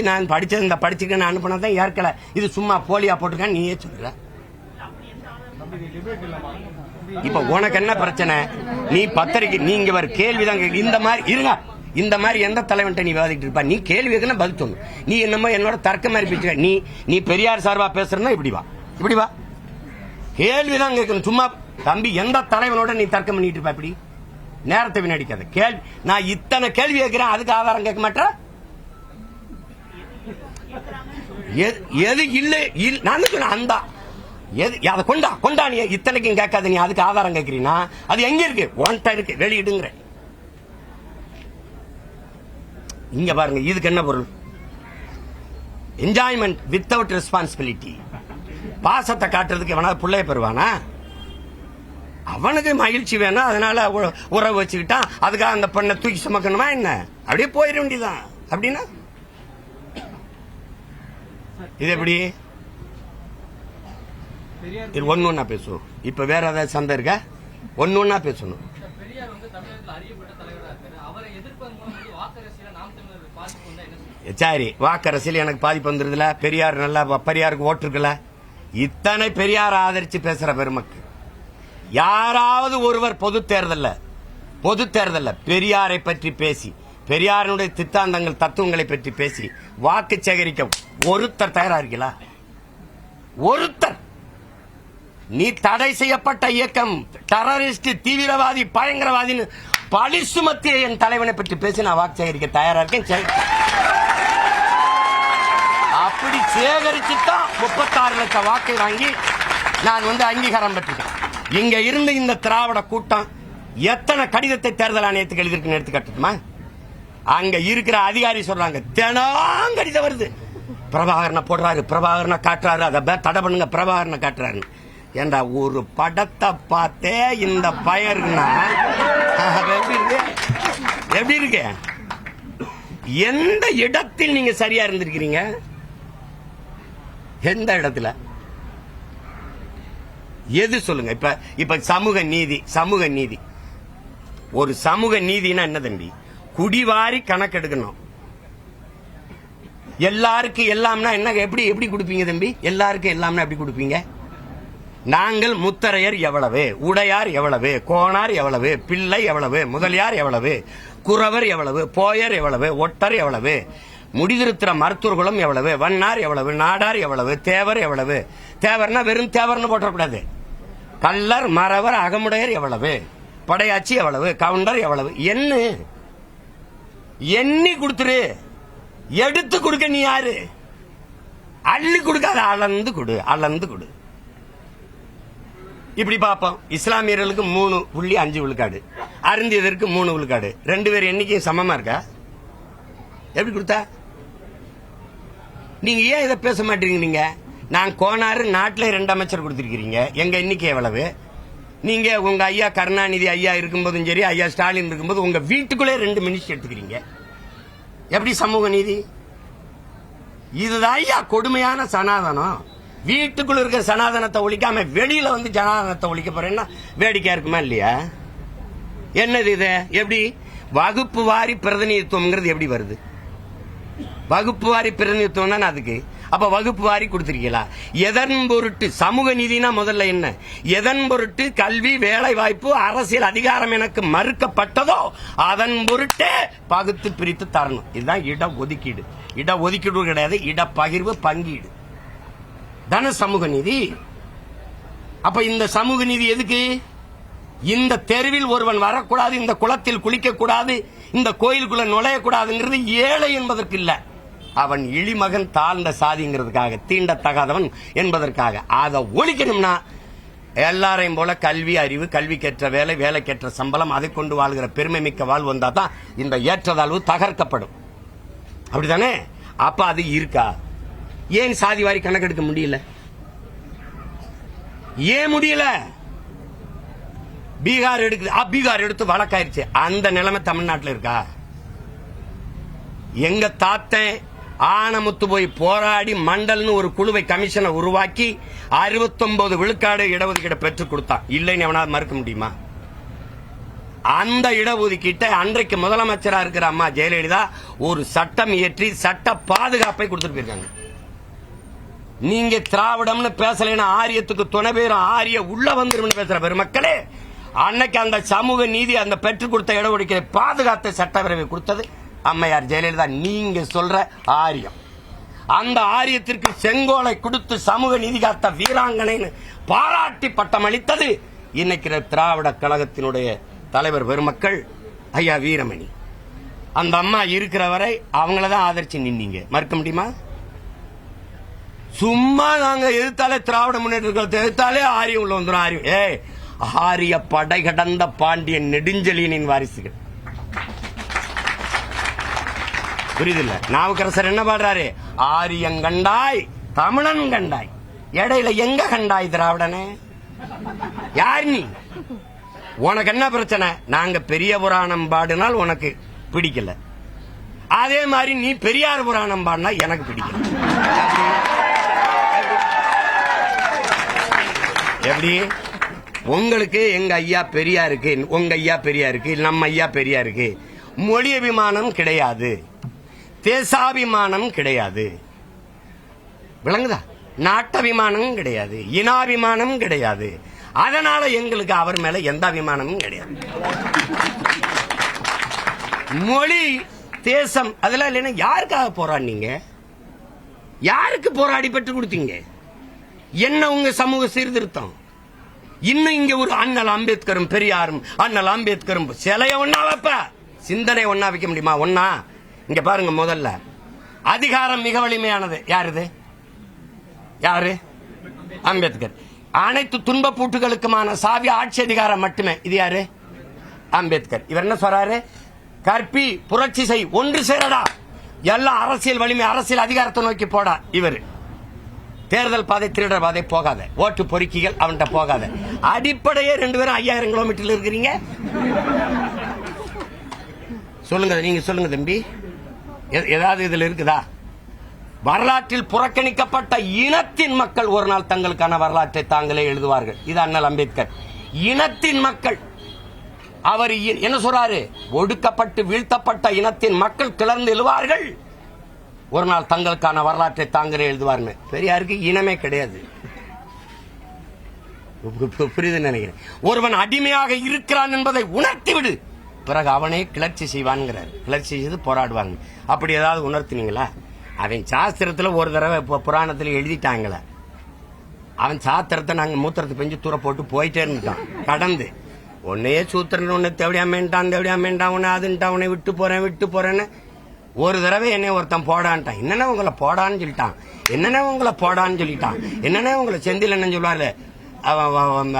நான் படிச்சது இந்த படிச்சுக்க அனுப்பினதான் ஏற்கல. இது சும்மா போலியா போட்டிருக்கான்னு நீயே சொல்ற. இப்ப உனக்கு என்ன பிரச்சனை? நீ பத்திரிக்கை நீங்க வர கேள்விதான் இந்த மாதிரி எந்த தலைவன்ட்ட நீ விவாதிட்டு இருப்பா? நீ கேள்வி பதில் சொல்லு. நீ என்னமோ என்னோட தர்க்க மாதிரி பேசுற. நீ பெரியார் சார்பா பேசுறா இப்படி வா கேள்விதான் கேட்கணும். சும்மா தம்பி, எந்த தலைவனோட நீ தர்க்கம் பண்ணிட்டு இருப்ப? இப்படி நேரத்தை வீணடிக்காத. கேள்வி நான் இத்தனை கேள்வி கேட்கிறேன், அதுக்கு ஆதாரம் கேட்க மாட்டேன். எது இல்ல நான் சொன்ன அந்த அதை கொண்டா நீ இத்தனைக்கும் கேட்காத. நீ அதுக்கு ஆதாரம் கேட்கிறீனா அது எங்க இருக்கு? ஒன்ட்ட இருக்கு, வெளியிடுங்கிற. இங்க பாருங்க, இதுக்கு என்ன பொருள்? Enjoyment without responsibility. பாசத்தை காட்டுறதுக்கு எவனாவது பிள்ளைய பெறுவானா? அவனுக்கு மகிழ்ச்சி வேணும், அதனால உறவு வச்சுக்கிட்டான், அதுக்காக அந்த பெண்ணை தூக்கி சுமக்கணுமா என்ன? அப்படியே போயிட வேண்டியதான். அப்படின்னா இது எப்படி? ஒன்னு பேசுவோம். இப்ப வேற ஏதாவது சந்தை இருக்க? ஒன்னா பேசணும். சரி, வாக்கரசியல் எனக்கு பாதிப்பு வந்துருதுல. பெரியார் நல்லா, பெரியாருக்கு ஓட்டுருக்கல. இத்தனை பெரியார் ஆதரிச்சு பேசுற பெருமக்கள் யாராவது ஒருவர் பொது தேர்தல்ல பெரியாரை பற்றி பேசி, பெரியாருடைய சித்தாந்தங்கள் தத்துவங்களை பற்றி பேசி வாக்கு சேகரிக்க ஒருத்தர் தயாரா இருக்கீங்களா? ஒருத்தர். நீ தடை செய்யப்பட்ட இயக்கம், டெரரிஸ்ட், தீவிரவாதி, பயங்கரவாதின்னு பழி சுமத்திய என் தலைவனை பற்றி பேசி நான் வாக்கு சேகரிக்க தயாரா இருக்கேன். சேகரிச்சுதான் 36 லட்சம் வாக்கை வாங்கி நான் அங்கீகாரம் பெற்றிருக்கேன். இங்க இருந்து இந்த திராவிட கூட்டம் எத்தனை கடிதத்தை தேர்தல் ஆணையத்துக்கு எழுதிருக்குன்னு எடுத்து கட்டுமா? அங்க இருக்கிற அதிகாரி சொல்றாங்க, தினம் கடிதம் வருது, பிரபாகரனை போடுறாரு, பிரபாகரனை காட்டுறாரு, அதை தடை பண்ணுங்க, பிரபாகரனை காட்டுறாரு. ஏண்டா ஒரு படத்தை பார்த்தே இந்த பயர்னா எப்படி இருக்கு? எந்த இடத்தில் நீங்க சரியா இருந்திருக்கிறீங்க? எந்த இடத்துல? எது சொல்லுங்க. இப்ப சமூக நீதி ஒரு சமூக நீதினா என்ன தம்பி? குடிவாரி கணக்கெடுக்கணும். எல்லாருக்கும் எல்லாம்னா என்ன? எப்படி கொடுப்பீங்க தம்பி? எல்லாருக்கும் எல்லாம்னா எப்படி கொடுப்பீங்க? நாங்கள் முத்தரையர் எவ்வளவு, உடையார் எவ்வளவு, கோணார் எவ்வளவு, பிள்ளை எவ்வளவு, முதலியார் எவ்வளவு, குறவர் எவ்வளவு, போயர் எவ்வளவு, ஒட்டர் எவ்வளவு, முடிதிருத்திர மருத்துவர்களும் எவ்வளவு, வண்ணார் எவ்வளவு, நாடார் எவ்வளவு, தேவர் எவ்வளவு. தேவர்னா வெறும் தேவர்னு போட்டக்கூடாது. கல்லர், மறவர், அகமுடையர் எவ்வளவு, படையாச்சி எவ்வளவு, கவுண்டர் எவ்வளவு, எண்ணி கொடுத்துரு. எடுத்து கொடுக்க நீ யாரு? அள்ளி கொடுக்காத, அளந்து கொடு. இப்படி பார்ப்போம். இஸ்லாமியர்களுக்கு 3.5 விழுக்காடு, அருந்தியதற்கு 3 விழுக்காடு, 2 பேர் எண்ணிக்கையும் சமமா இருக்கா? எப்படி கொடுத்தா? நீங்க ஏன் இதை பேச மாட்டீங்க? நீங்க நான் கோனாறு நாட்டில் 2 அமைச்சர் கொடுத்திருக்கிறீங்க, எங்க எண்ணிக்கை எவ்வளவு? நீங்க உங்க ஐயா கருணாநிதி ஐயா இருக்கும்போதும் சரி, ஐயா ஸ்டாலின் இருக்கும்போது உங்க வீட்டுக்குள்ளே 2 மினிஸ்டர் எடுத்துக்கிறீங்க. எப்படி சமூக நீதி? இதுதான் ஐயா கொடுமையான சனாதனம். வீட்டுக்குள்ள இருக்கிற சனாதனத்தை ஒழிக்காம வெளியில ஜனாதனத்தை ஒழிக்க போறேன்னா வேடிக்கையா இருக்குமா இல்லையா? என்னது இது? எப்படி வகுப்பு வாரி பிரதிநிதித்துவம் எப்படி வருது? வகுப்பு வாரி பிரதிநிதித்துவம் தானே அதுக்கு. அப்ப வகுப்பு வாரி கொடுத்திருக்கீங்களா? எதன் பொருட்டு சமூக நீதினா முதல்ல என்ன? எதன் பொருட்டு கல்வி, வேலை வாய்ப்பு, அரசியல் அதிகாரம் எனக்கு மறுக்கப்பட்டதோ அதன் பொருட்டே பகுத்து பிரித்து தரணும். இதுதான் இட ஒதுக்கீடு. இட ஒதுக்கீடு கிடையாது, இட பகிர்வு, பங்கீடு தானே சமூக நீதி. அப்ப இந்த சமூக நீதி எதுக்கு? இந்த தெருவில் ஒருவன் வரக்கூடாது, இந்த குளத்தில் குளிக்க கூடாது, இந்த கோயிலுக்குள்ள நுழையக்கூடாதுங்கிறது ஏழை என்பதற்கு இல்ல, அவன் இழிமகன், தாழ்ந்த சாதிங்கிறதுக்காக, தீண்டத்தகாதவன் என்பதற்காக. அதை ஒழிக்கணும்னா எல்லாரையும் போல கல்வி, அறிவு, கல்விக்கேற்ற வேலை, வேலைக்கேற்ற சம்பளம், அதை கொண்டு வாழ்கிற பெருமை மிக்க வாழ்வு வந்தா தான் இந்த ஏற்றதாழ்வு தகர்க்கப்படும். அப்படித்தானே? அப்ப அது இருக்கா? ஏன் சாதி வாரி கணக்கெடுக்க முடியல? ஏன் முடியல? பீகார் எடுத்து வழக்காயிருச்சு. அந்த நிலைமை தமிழ்நாட்டில் இருக்கா? எங்க தாத்தன் ஆனமுத்து போய் போராடி மண்டல்னு ஒரு குழுவை, கமிஷனை உருவாக்கி 69 விழுக்காடு இடஒதுக்கீடு பெற்றுக் கொடுத்தான். இல்லைன்னு எவனாவது மறுக்க முடியுமா? அந்த இடஒதுக்கீட்டை அன்றைக்கு முதலமைச்சரா இருக்கிற அம்மா ஜெயலலிதா ஒரு சட்டம் இயற்றி சட்ட பாதுகாப்பை கொடுத்துட்டு போயிருக்காங்க. நீங்க திராவிடம்னு பேசலைன்னா ஆரியத்துக்கு துணை பேரும் ஆரிய உள்ள வந்துரும் பேசுற பெருமக்களே, அன்னைக்கு அந்த சமூக நீதி, அந்த பெற்றுக் கொடுத்த இடஒதுக்கீடு பாதுகாத்த சட்டப்பேரவை கொடுத்தது அம்மையார் ஜெயலலிதா. நீங்க சொல்ற ஆரியம், அந்த ஆரியத்திற்கு செங்கோலை கொடுத்து சமூக நீதி காத்த வீராங்கனைன்னு பாராட்டி பட்டம் அளித்தது இன்னைக்கு திராவிட கழகத்தினுடைய தலைவர் பெருமக்கள் ஐயா வீரமணி. அந்த அம்மா இருக்கிற வரை அவங்களதான் ஆதரிச்சு நின்னீங்க, மறுக்க முடியுமா? சும்மா நாங்க எதிர்த்தாலே திராவிட முன்னேற்ற எதிர்த்தாலே ஆரியம் உள்ள வந்துடும். ஆரியம் ஆரிய படை கடந்த பாண்டியன் நெடுஞ்செழியனின் வாரிசுகள். புரியுதில்ல? நாவுக்கரசர் என்ன பாடுறாரு? ஆரியம் கண்டாய், தமிழன் கண்டாய், இடையில எங்க கண்டாய் திராவிடனே? யார் நீ? உனக்கு என்ன பிரச்சனை? நாங்க பெரிய புராணம் பாடினால் உனக்கு பிடிக்கல, அதே மாதிரி நீ பெரியார் புராணம் பாடினா எனக்கு பிடிக்கல. எப்படி? உங்களுக்கு எங்க ஐயா பெரியாருக்கு, உங்க ஐயா பெரியாருக்கு, நம்ம ஐயா பெரியாருக்கு மொழி அபிமானம் கிடையாது, தேசாபிமானம் கிடையாது, விளங்குதா? நாட்டபிமானம் கிடையாது, இனாபிமானம் கிடையாது. அதனால எங்களுக்கு அவர் மேல எந்த அபிமானமும் கிடையாது. மொழி, தேசம் அதெல்லாம் இல்லைன்னா யாருக்காக போராடினீங்க? யாருக்கு போராடி பெற்று கொடுத்தீங்க? என்ன உங்க சமூக சீர்திருத்தம்? இன்னும் இங்க ஒரு அண்ணல் அம்பேத்கரும் பெரியாரும், அண்ணல் அம்பேத்கரும் சிலைய ஒன்னா வைப்ப, சிந்தனை ஒன்னா வைக்க முடியுமா? ஒன்னா. இங்க பாருங்க, முதல்ல அதிகாரம் மிக வலிமையானது யாருது? யாரு? அம்பேத்கர். அனைத்து துன்ப பூட்டுகளுக்குமான சாவி ஆட்சி அதிகாரம் மட்டுமே. இது யாரு? அம்பேத்கர். இவர் என்ன சொல்றாரு? கற்பி, புரட்சி செய், ஒன்று சேரடா, எல்லாம் அரசியல் வலிமை, அரசியல் அதிகாரத்தை நோக்கி போடா. இவர் தேர்தல் பாதை, திருடர் பாதை போகாத, ஓட்டு பொறுக்கிகள் அவன்கிட்ட போகாத. அடிப்படையே 2 பேரும் 5000 கிலோமீட்டர்ல இருக்கிறீங்க. சொல்லுங்க, நீங்க சொல்லுங்க தம்பி, ஏதாவது இதுல இருக்குதா? வரலாற்றில் புறக்கணிக்கப்பட்ட இனத்தின் மக்கள் ஒரு நாள் தங்களுக்கான வரலாற்றை தாங்களே எழுதுவார்கள். இது அண்ணல் அம்பேத்கர். இனத்தின் மக்கள். அவர் என்ன சொல்றாரு? ஒடுக்கப்பட்டு வீழ்த்தப்பட்ட இனத்தின் மக்கள் கிளர்ந்து எழுவார்கள், ஒரு நாள் தங்களுக்கான வரலாற்றை தாங்களே எழுதுவார்கள். பெரியாருக்கு இனமே கிடையாது. புரியுது நினைக்கிறேன். ஒருவன் அடிமையாக இருக்கிறான் என்பதை உணர்த்தி விடு, பிறகு அவனே கிளர்ச்சி செய்வான்ங்கிறார். கிளர்ச்சி செய்து போராடுவாங்க. அப்படி ஏதாவது உணர்த்தினீங்களா? அவன் சாஸ்திரத்துல ஒரு தடவை புராணத்துல எழுதிட்டாங்களே, அவன் சாஸ்திரத்தை நாங்க மூத்திரத்தை பெஞ்சு தூர போட்டு போயிட்டே இருந்துட்டான். கடந்து உன்னையே சூத்திரன், உன்னை தேவையாமேன்ட்டான், தேவையாமேன்ட்டான், உன்னை அதுன்ட்டான், உன்னை விட்டு போறேன்னு ஒரு தடவை என்னை ஒருத்தன் போடான்ட்டான். என்னென்ன உங்களை போடான்னு சொல்லிட்டான், என்னென்ன உங்களை போடான்னு சொல்லிட்டான், என்னென்ன உங்களை செந்தில் என்ன சொல்லுவாரு,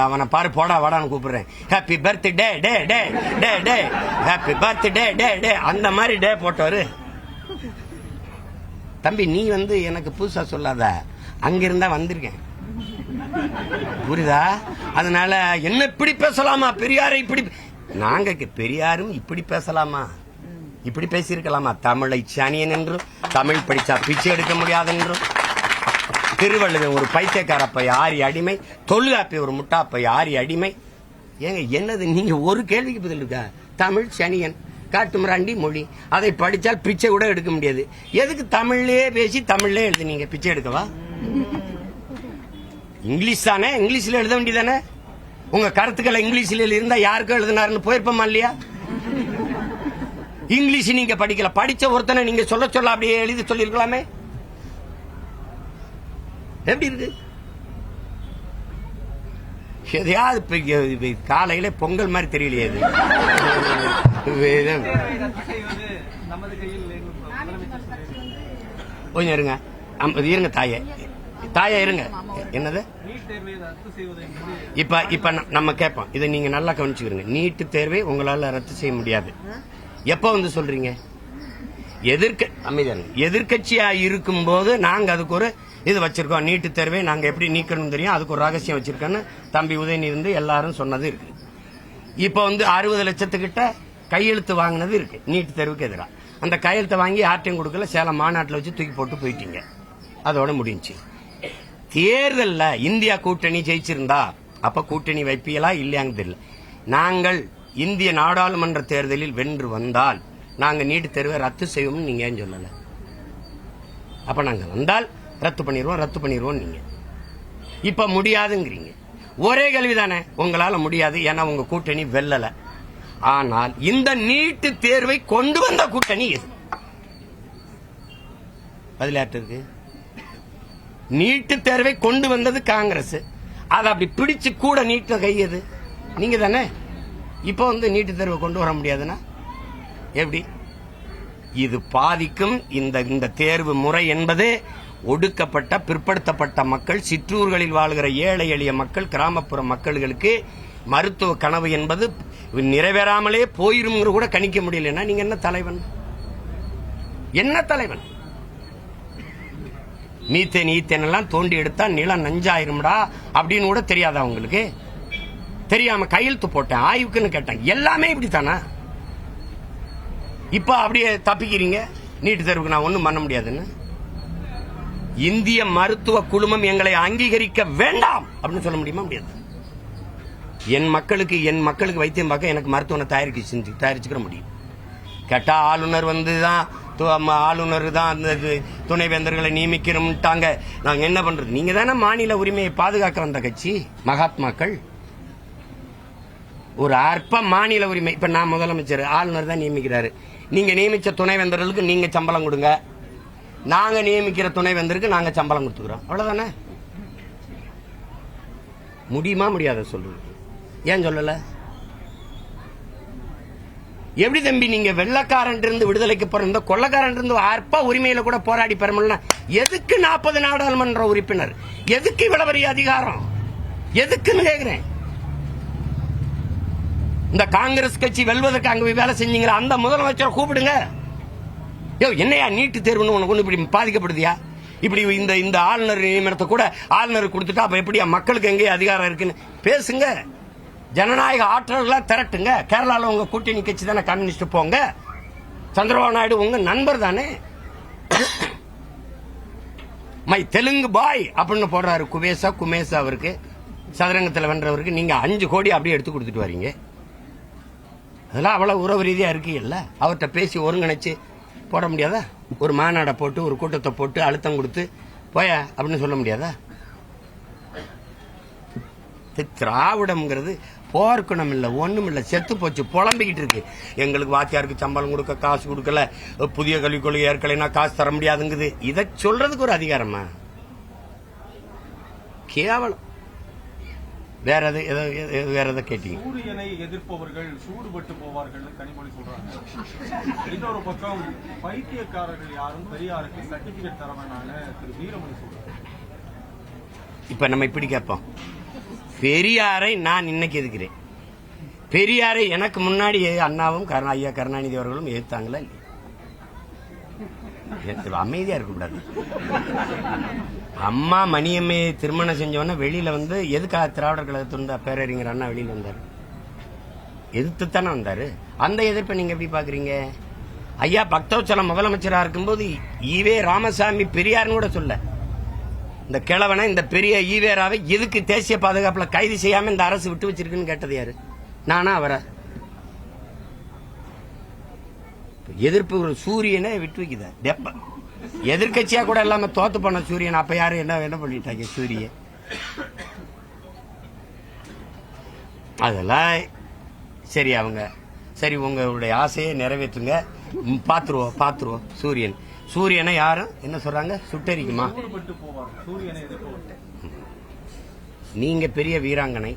அவனை பாரு போடா வாடான்னு கூப்பிடுறேன். ஹாப்பி பர்த்டே டே டே டே டே, ஹாப்பி பர்த்டே டே டே, அந்த மாதிரி டே போட்டவரு. தம்பி நீ எனக்கு புதுசா சொல்லாத, அங்கிருந்தா வந்திருக்கேன், புரியுதா? அதனால என்ன இப்படி பேசலாமா? பெரியாரை இப்படி நாங்க பெரியாரும் இப்படி பேசலாமா? இப்படி பேசியிருக்கலாமா? தமிழை சனியன் என்றும், தமிழ் படிச்சா பிச்சை எடுக்க முடியாது என்றும், திருவள்ளுவர் ஒரு பைத்தியக்காரப்பை 6 அடிமை, தொல்காப்பி ஒரு முட்டாப்பை 6 அடிமை. ஏங்க என்னது? நீங்க ஒரு கேள்விக்கு பதில் இருக்கா? தமிழ் சனியன், காட்டுமிராண்டி மொழி, அதை படிச்சால் பிச்சை கூட எடுக்க முடியாது. எதுக்கு தமிழ்லயே பேசி தமிழ்லயே எழுதுனீங்க? பிச்சை எடுக்கவா? இங்கிலீஷ் தானே, இங்கிலீஷ்ல எழுத வேண்டியதானே. உங்க கருத்துக்களை இங்கிலீஷ்ல இருந்தா யாருக்கும் எழுதினாருன்னு போயிருப்போமா இல்லையா? இங்கிலீஷ் நீங்க படிக்கல, படிச்ச ஒருத்தனை நீங்க சொல்ல அப்படியே எழுதி சொல்லிருக்கலாமே. எப்படி இருக்கு? எதையாவது காலையில பொங்கல் மாதிரி தெரியலையே. கொஞ்சம் இருங்க, இருங்க தாயே இருங்க. என்னது? இப்ப நம்ம கேட்போம், இதை நீங்க நல்லா கவனிச்சுக்கிறீங்க. நீட்டு தேர்வை உங்களால ரத்து செய்ய முடியாது. எப்ப சொல்றீங்க? எதிர்கட்சியா இருக்கும் போது நாங்க அதுக்கு ஒரு இது வச்சிருக்கோம். நீட்டு தேர்வை நாங்க எப்படி நீக்கணும் தெரியும், அதுக்கு ஒரு ரகசியம் வச்சிருக்கோன்னு தம்பி உதயநிதி எல்லாரும் சொன்னது இருக்கு. இப்ப 60 லட்சத்துக்கிட்ட கையெழுத்து வாங்கினது இருக்கு நீட்டு தேர்வுக்கு எதிராக. அந்த கையெழுத்தை வாங்கி யார்ட்டையும் கொடுக்கல, சேலம் மாநாட்டில் வச்சு தூக்கி போட்டு போயிட்டீங்க. அதோட முடிஞ்சு. தேர்தல்ல இந்தியா கூட்டணி ஜெயிச்சிருந்தா அப்ப கூட்டணி வைப்பீங்களா இல்லையாங்க தெரியல. நாங்கள் இந்திய நாடாளுமன்ற தேர்தலில் வென்று வந்தால் நாங்க நீட்டு தேர்வை ரத்து செய்வோம். நீங்க ஏன் சொல்லல? அப்ப நாங்க வந்தால் ரத்து பண்ணிடுவோம் நீங்க. இப்ப முடியாதுங்கிறீங்க. ஒரே கேள்விதானே, உங்களால முடியாது, ஏன்னா உங்க கூட்டணி வெல்லல. ஆனால் இந்த நீட்டு தேர்வை கொண்டு வந்த கூட்டணி எது? பதிலாட்டு இருக்கு. நீட்டு தேர்வை கொண்டு வந்தது காங்கிரஸ். அதை அப்படி பிடிச்சு கூட நீட்ட கையது நீங்க தானே. இப்ப நீட்டு தேர்வை கொண்டு வர முடியாதுன்னா எப்படி? இது பாதிக்கும். இந்த தேர்வு முறை என்பது ஒடுக்கப்பட்ட பிற்படுத்தப்பட்ட மக்கள், சிற்றூர்களில் வாழ்கிற ஏழை எளிய மக்கள், கிராமப்புற மக்களுக்கு மருத்துவ கனவு என்பது நிறைவேறாமலே போயிரும் கூட கணிக்க முடியலன்னா நீங்க என்ன தலைவன்? என்ன தலைவன்? மீத்தேன் எல்லாம் தோண்டி எடுத்தா நிலம் நஞ்சாயிரும்டா அப்படின்னு கூட தெரியாதா உங்களுக்கு? தெரியாம கையெழுத்து போட்டேன், ஆய்வுக்குன்னு கேட்டேன். எல்லாமே இப்படித்தானா? இப்ப அப்படியே தப்பிக்கிறீங்க. நீட்டு தேர்வுக்கு நான் ஒண்ணும் பண்ண முடியாதுன்னு. இந்திய மருத்துவ குழுமம் எங்களை அங்கீகரிக்க வேண்டாம் அப்படின்னு சொல்ல முடியுமா? முடியாது. என் மக்களுக்கு வைத்தியம் பார்க்க எனக்கு மருத்துவனை தயாரிச்சுக்கிற முடியும். கேட்டா ஆளுநர் ஆளுநர் தான் அந்த துணைவேந்தர்களை நியமிக்கிறோம்ட்டாங்க. நாங்க என்ன பண்றது? நீங்க தானே மாநில உரிமையை பாதுகாக்க வந்த கட்சி மகாத்மாக்கள். ஒரு அற்ப மாநில உரிமை. இப்ப நான் முதலமைச்சர், ஆளுநர் தான் நியமிக்கிறாரு. நீங்க நியமிச்ச துணைவேந்தர்களுக்கு நீங்க சம்பளம் கொடுங்க, நாங்க நியமிக்கிற துணைவேந்தருக்கு நாங்க சம்பளம் கொடுத்துக்கிறோம். அவ்வளவுதானே. முடியுமா? முடியாத சொல்றது. ஏன் சொல்லல? எப்படி தம்பி நீங்க வெள்ளக்காரன் இருந்து விடுதலைக்கு பிறந்த கொள்ளக்காரன் இருந்து அற்ப உரிமையில கூட போராடி பெறமுடியல? எதுக்கு 40 நாடாளுமன்ற உறுப்பினர்? எதுக்கு இவ்வளவு பெரிய அதிகாரம்? எதுக்குன்னு கேக்குறேன். இந்த காங்கிரஸ் கட்சி வெல்வதற்கு அங்க போய் வேலை செஞ்சீங்களா? அந்த முதலமைச்சரை கூப்பிடுங்க. என்னையா நீட்டு தேர்வுன்னு உனக்கு இப்படி பாதிக்கப்படுதியா? இப்படி இந்த ஆளுநர் நியமனத்தை கூட ஆளுநர் கொடுத்துட்டா அப்ப எப்படியா மக்களுக்கு எங்கே அதிகாரம் இருக்குன்னு பேசுங்க. ஜனநாயக ஆற்றல்களா திரட்டுங்க. கேரளாவில் உங்க கூட்டணி கட்சி தானே கம்யூனிஸ்ட், போங்க. சந்திரபாபு நாயுடு உங்க நண்பர் தானே. மை தெலுங்கு பாய் அப்படின்னு போடுறாரு குமேசா அவருக்கு, சதுரங்கத்தில் வென்றவருக்கு. நீங்க 5 கோடி அப்படியே எடுத்து கொடுத்துட்டு வரீங்க. அதெல்லாம் அவ்வளவு உறவு ரீதியா இருக்குல்ல. அவர்கிட்ட பேசி ஒருங்கிணைச்சு போட முடியாதா? ஒரு மாநாடை போட்டு ஒரு கூட்டத்தை போட்டு அழுத்தம் கொடுத்து போய அப்படின்னு சொல்ல முடியாதா? திராவிடம்ங்கிறது போர்க்குணம் இல்ல, ஒண்ணும் இல்ல, செத்து போச்சு, புலம்பிக்கிட்டு இருக்கு. எங்களுக்கு வாத்தியாருக்கு சம்பளம் கொடுக்க காசு கொடுக்கல, புதிய கல்விக் கொள்கை ஏற்கலைன்னா காசு தர முடியாதுங்குது. இதை சொல்றதுக்கு ஒரு அதிகாரமா? கேவலம். வேற எதை கேட்டீங்க? சூரியனை எதிர்ப்பவர்கள் சூடுபட்டு போவார்கள் கனிமொழி சொல்றாங்க. இன்னொரு பக்கம் பைத்தியக்காரர்கள் யாரும் பெரியாருக்கு சர்டிபிகேட் தர வேணாம்னு திரு வீரமணி சொல்றாங்க. இப்ப நம்ம இப்படி கேட்போம், பெரியாரை நான் இன்னைக்கு எதுக்கிறேன். பெரியாரை எனக்கு முன்னாடி அண்ணாவும் ஐயா கருணாநிதி அவர்களும் எதிர்த்தாங்களா? அமைதியா இருக்கக்கூடாது. அம்மா மணியம்மையை திருமணம் செஞ்சவன வெளியில வந்து எதுக்காக திராவிடர் கழகத்திலிருந்து பேரறிஞர் அண்ணா வெளியில வந்தாரு? எதிர்த்துத்தானே வந்தாரு. அந்த எதிர்ப்பை நீங்க எப்படி பாக்குறீங்க? ஐயா பக்தவச்சலம் முதலமைச்சரா இருக்கும்போது ஈவே ராமசாமி பெரியார்னு கூட சொல்ல, இந்த கிழவனை இந்த பெரிய ஈவேராவை எதுக்கு தேசிய பாதுகாப்புல கைது செய்யாம இந்த அரசு விட்டு வச்சிருக்குன்னு கேட்டது யாரு? நானா அவரை? எதிர்ப்பு ஒரு சூரியனை விட்டு வைக்குத. எதிர்கட்சியா கூட இல்லாம தோத்து போன சூரியன் அப்ப யாரு என்ன பண்ணிட்டாங்க? சூரியன் அதெல்லாம் சரி. அவங்க சரி, உங்களுடைய ஆசையை நிறைவேற்றுங்க, பாத்துருவோம். சூரியனை யாரும் என்ன சொல்றாங்க? சுட்டரிக்குமா? நீங்க பெரிய வீராங்கனை,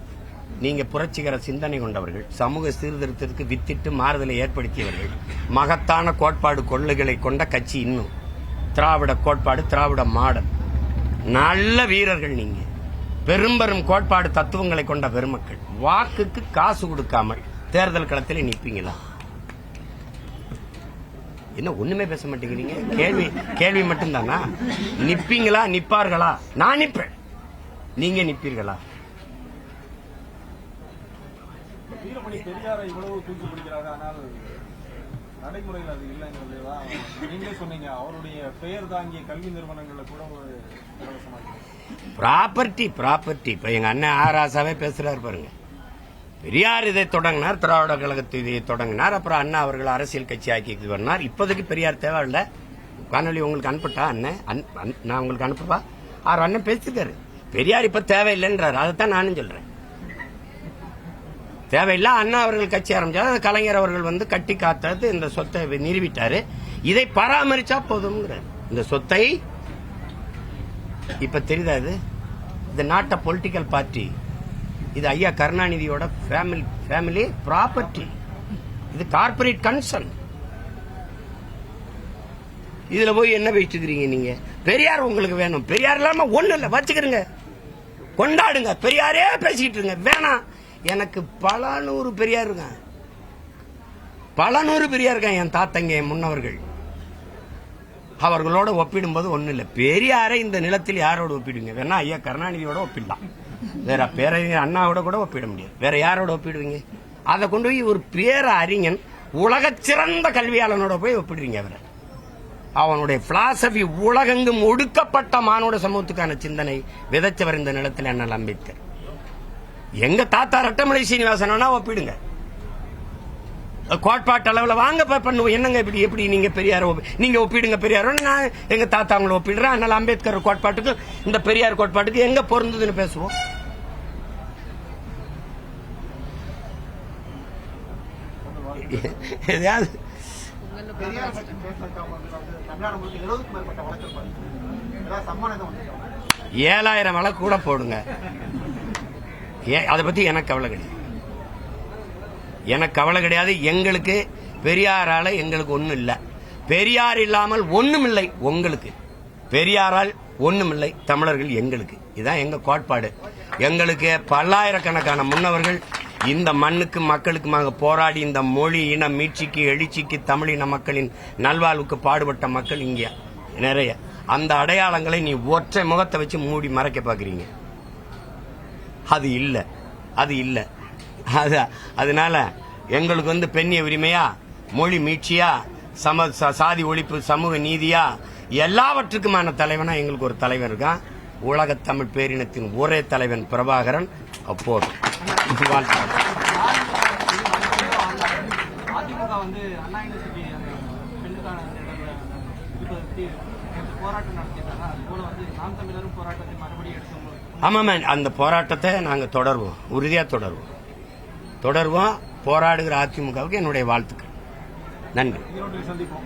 நீங்க புரட்சிகர சிந்தனை கொண்டவர்கள், சமூக சீர்திருத்தத்துக்கு வித்திட்டு மாறுதலை ஏற்படுத்தியவர்கள், மகத்தான கோட்பாடு கொள்கைகளை கொண்ட கட்சி. இன்னும் திராவிட கோட்பாடு, திராவிட மாடல், நல்ல வீரர்கள். நீங்க பெரும்பெரும் கோட்பாடு தத்துவங்களை கொண்ட பெருமக்கள். வாக்குக்கு காசு கொடுக்காமல் தேர்தல் களத்தில் நிற்பீங்களா? என்ன ஒண்ணுமே பேச மாட்டேங்கிறீங்க? கேள்வி மட்டும்தானா? நிப்பீங்களா? நிப்பார்களா? நான் நிப்பேன், நீங்க நிப்பீர்களா? வீரமணி பெரியாரை இவ்வளவு தூக்கி பிடிக்கிறாங்க, ஆனால் நடைமுறையில் அது இல்லைங்கிறதுதான் நீங்களே சொன்னீங்க. அவருடைய பெயர் தாங்கிய கல்வி நிறுவனங்கள்ல கூட ஒரு ப்ராப்பர்ட்டி. இப்ப எங்க அண்ணன் ஆராசாவே பேசுறாரு பாருங்க. பெரியார் இதை தொடங்கினார், திராவிட கழகத்தை இதை தொடங்கினார், அப்புறம் அண்ணா அவர்கள் அரசியல் கட்சி ஆக்கி வந்தார். இப்போதைக்கு பெரியார் தேவையில்ல. காணொலி உங்களுக்கு அனுப்பிட்டா அண்ணன், நான் உங்களுக்கு அனுப்புவா? அவர் அண்ணன் பேசிருக்காரு, பெரியார் இப்ப தேவையில்லைன்றாரு. அதைத்தான் நானும் சொல்றேன். தேவையில்லை. அண்ணா அவர்கள் கட்சி ஆரம்பிச்சாரு, கலைஞர் அவர்கள் வந்து கட்டி காத்தது இந்த சொத்தை நிறுவிட்டாரு. இதை பராமரிச்சா போதும்ங்கிற இந்த சொத்தை. இப்ப தெரியுதா? இது நாட் அ பொலிட்டிக்கல் பார்ட்டி. இது ஐயா கருணாநிதியோட ஃபேமிலி ப்ராப்பர்ட்டி. இது கார்பரேட் கன்சர்ன். இதுல போய் என்ன வச்சுக்கிறீங்க நீங்க? பெரியார் உங்களுக்கு வேணும், பெரியார் இல்லாம ஒண்ணு இல்ல, வச்சுக்கிறீங்க, கொண்டாடுங்க, பெரியாரே பேசிக்கிட்டு இருங்க. வேணாம், எனக்கு பல நூறு பெரியார் இருக்கான், என் தாத்தங்க, என் முன்னவர்கள். அவர்களோட ஒப்பிடும்போது ஒண்ணு இல்ல. பெரியாரை இந்த நிலத்தில் யாரோட ஒப்பிடுங்க? வேணா ஐயா கருணாநிதியோட ஒப்பிடலாம், வேற பேரறிஞர் அண்ணாவோட கூட ஒப்பிட முடியாது. வேற யாரோட ஒப்பிடுவீங்க? அதை கொண்டு போய் ஒரு பேர அறிஞன், உலக சிறந்த கல்வியாளனோட போய் ஒப்பிடுறீங்க. அவரை, அவனுடைய பிலாசபி உலகெங்கும் ஒடுக்கப்பட்ட மானுட சமூகத்துக்கான சிந்தனை விதைச்சவர் இந்த நிலத்தில் அண்ணல் அம்பேத்கர். எங்க தாத்தா ரட்டமலை சீனிவாசனா ஒப்பிடுங்க. கோட்பாட்டு அளவுல வாங்க பண்ணுவோம். என்னங்க எப்படி நீங்க பெரியார் நீங்க ஒப்பிடுங்க பெரியாரோட, நான் எங்க தாத்தா அவங்களை ஒப்பிடுறேன். அதனால அம்பேத்கர் கோட்பாட்டுக்கு இந்த பெரியார் கோட்பாட்டுக்கு எங்க பொருந்ததுன்னு பேசுவோம். எதையாவது 7000 வழக்கு கூட போடுங்க. அதை பத்தி எனக்கு கவலை கிடையாது. எங்களுக்கு பெரியாரால எங்களுக்கு ஒண்ணும் இல்லை. பெரியார் இல்லாமல் ஒண்ணும் இல்லை உங்களுக்கு. பெரியாரால் ஒண்ணும் இல்லை தமிழர்கள் எங்களுக்கு. இதுதான் எங்க கோட்பாடு. எங்களுக்கு பல்லாயிரக்கணக்கான முன்னவர்கள் இந்த மண்ணுக்கு மக்களுக்குமாக போராடி இந்த மொழி இன மீட்சிக்கு எழுச்சிக்கு தமிழின மக்களின் நல்வாழ்வுக்கு பாடுபட்ட மக்கள் இங்க நிறைய. அந்த அடையாளங்களை நீ ஒற்றை முகத்தை வச்சு மூடி மறைக்க பாக்குறீங்க. அது இல்ல. அதனால எங்களுக்கு பெண்ணிய உரிமையா, மொழி மீட்சியா, சாதி ஒழிப்பு, சமூக நீதியா, எல்லாவற்றுக்குமான தலைவனா எங்களுக்கு ஒரு தலைவன் இருக்கான். உலக தமிழ் பேரினத்தின் ஒரே தலைவன் பிரபாகரன். அப்போ அதிமுக அண்ணா யூனிவர்சிட்டி பெண்ணுக்கான போராட்டம் நடத்திட்டாங்க. அது போல நாம் தமிழரும் போராட்டத்தை மறுபடியும் எடுத்து ஆமாம், அந்த போராட்டத்தை நாங்க தொடர்வோம், உறுதியா தொடர்வோம். போராடுகிற அதிமுகவுக்கு என்னுடைய வாழ்த்துக்கள். நன்றி. சந்திப்போம்.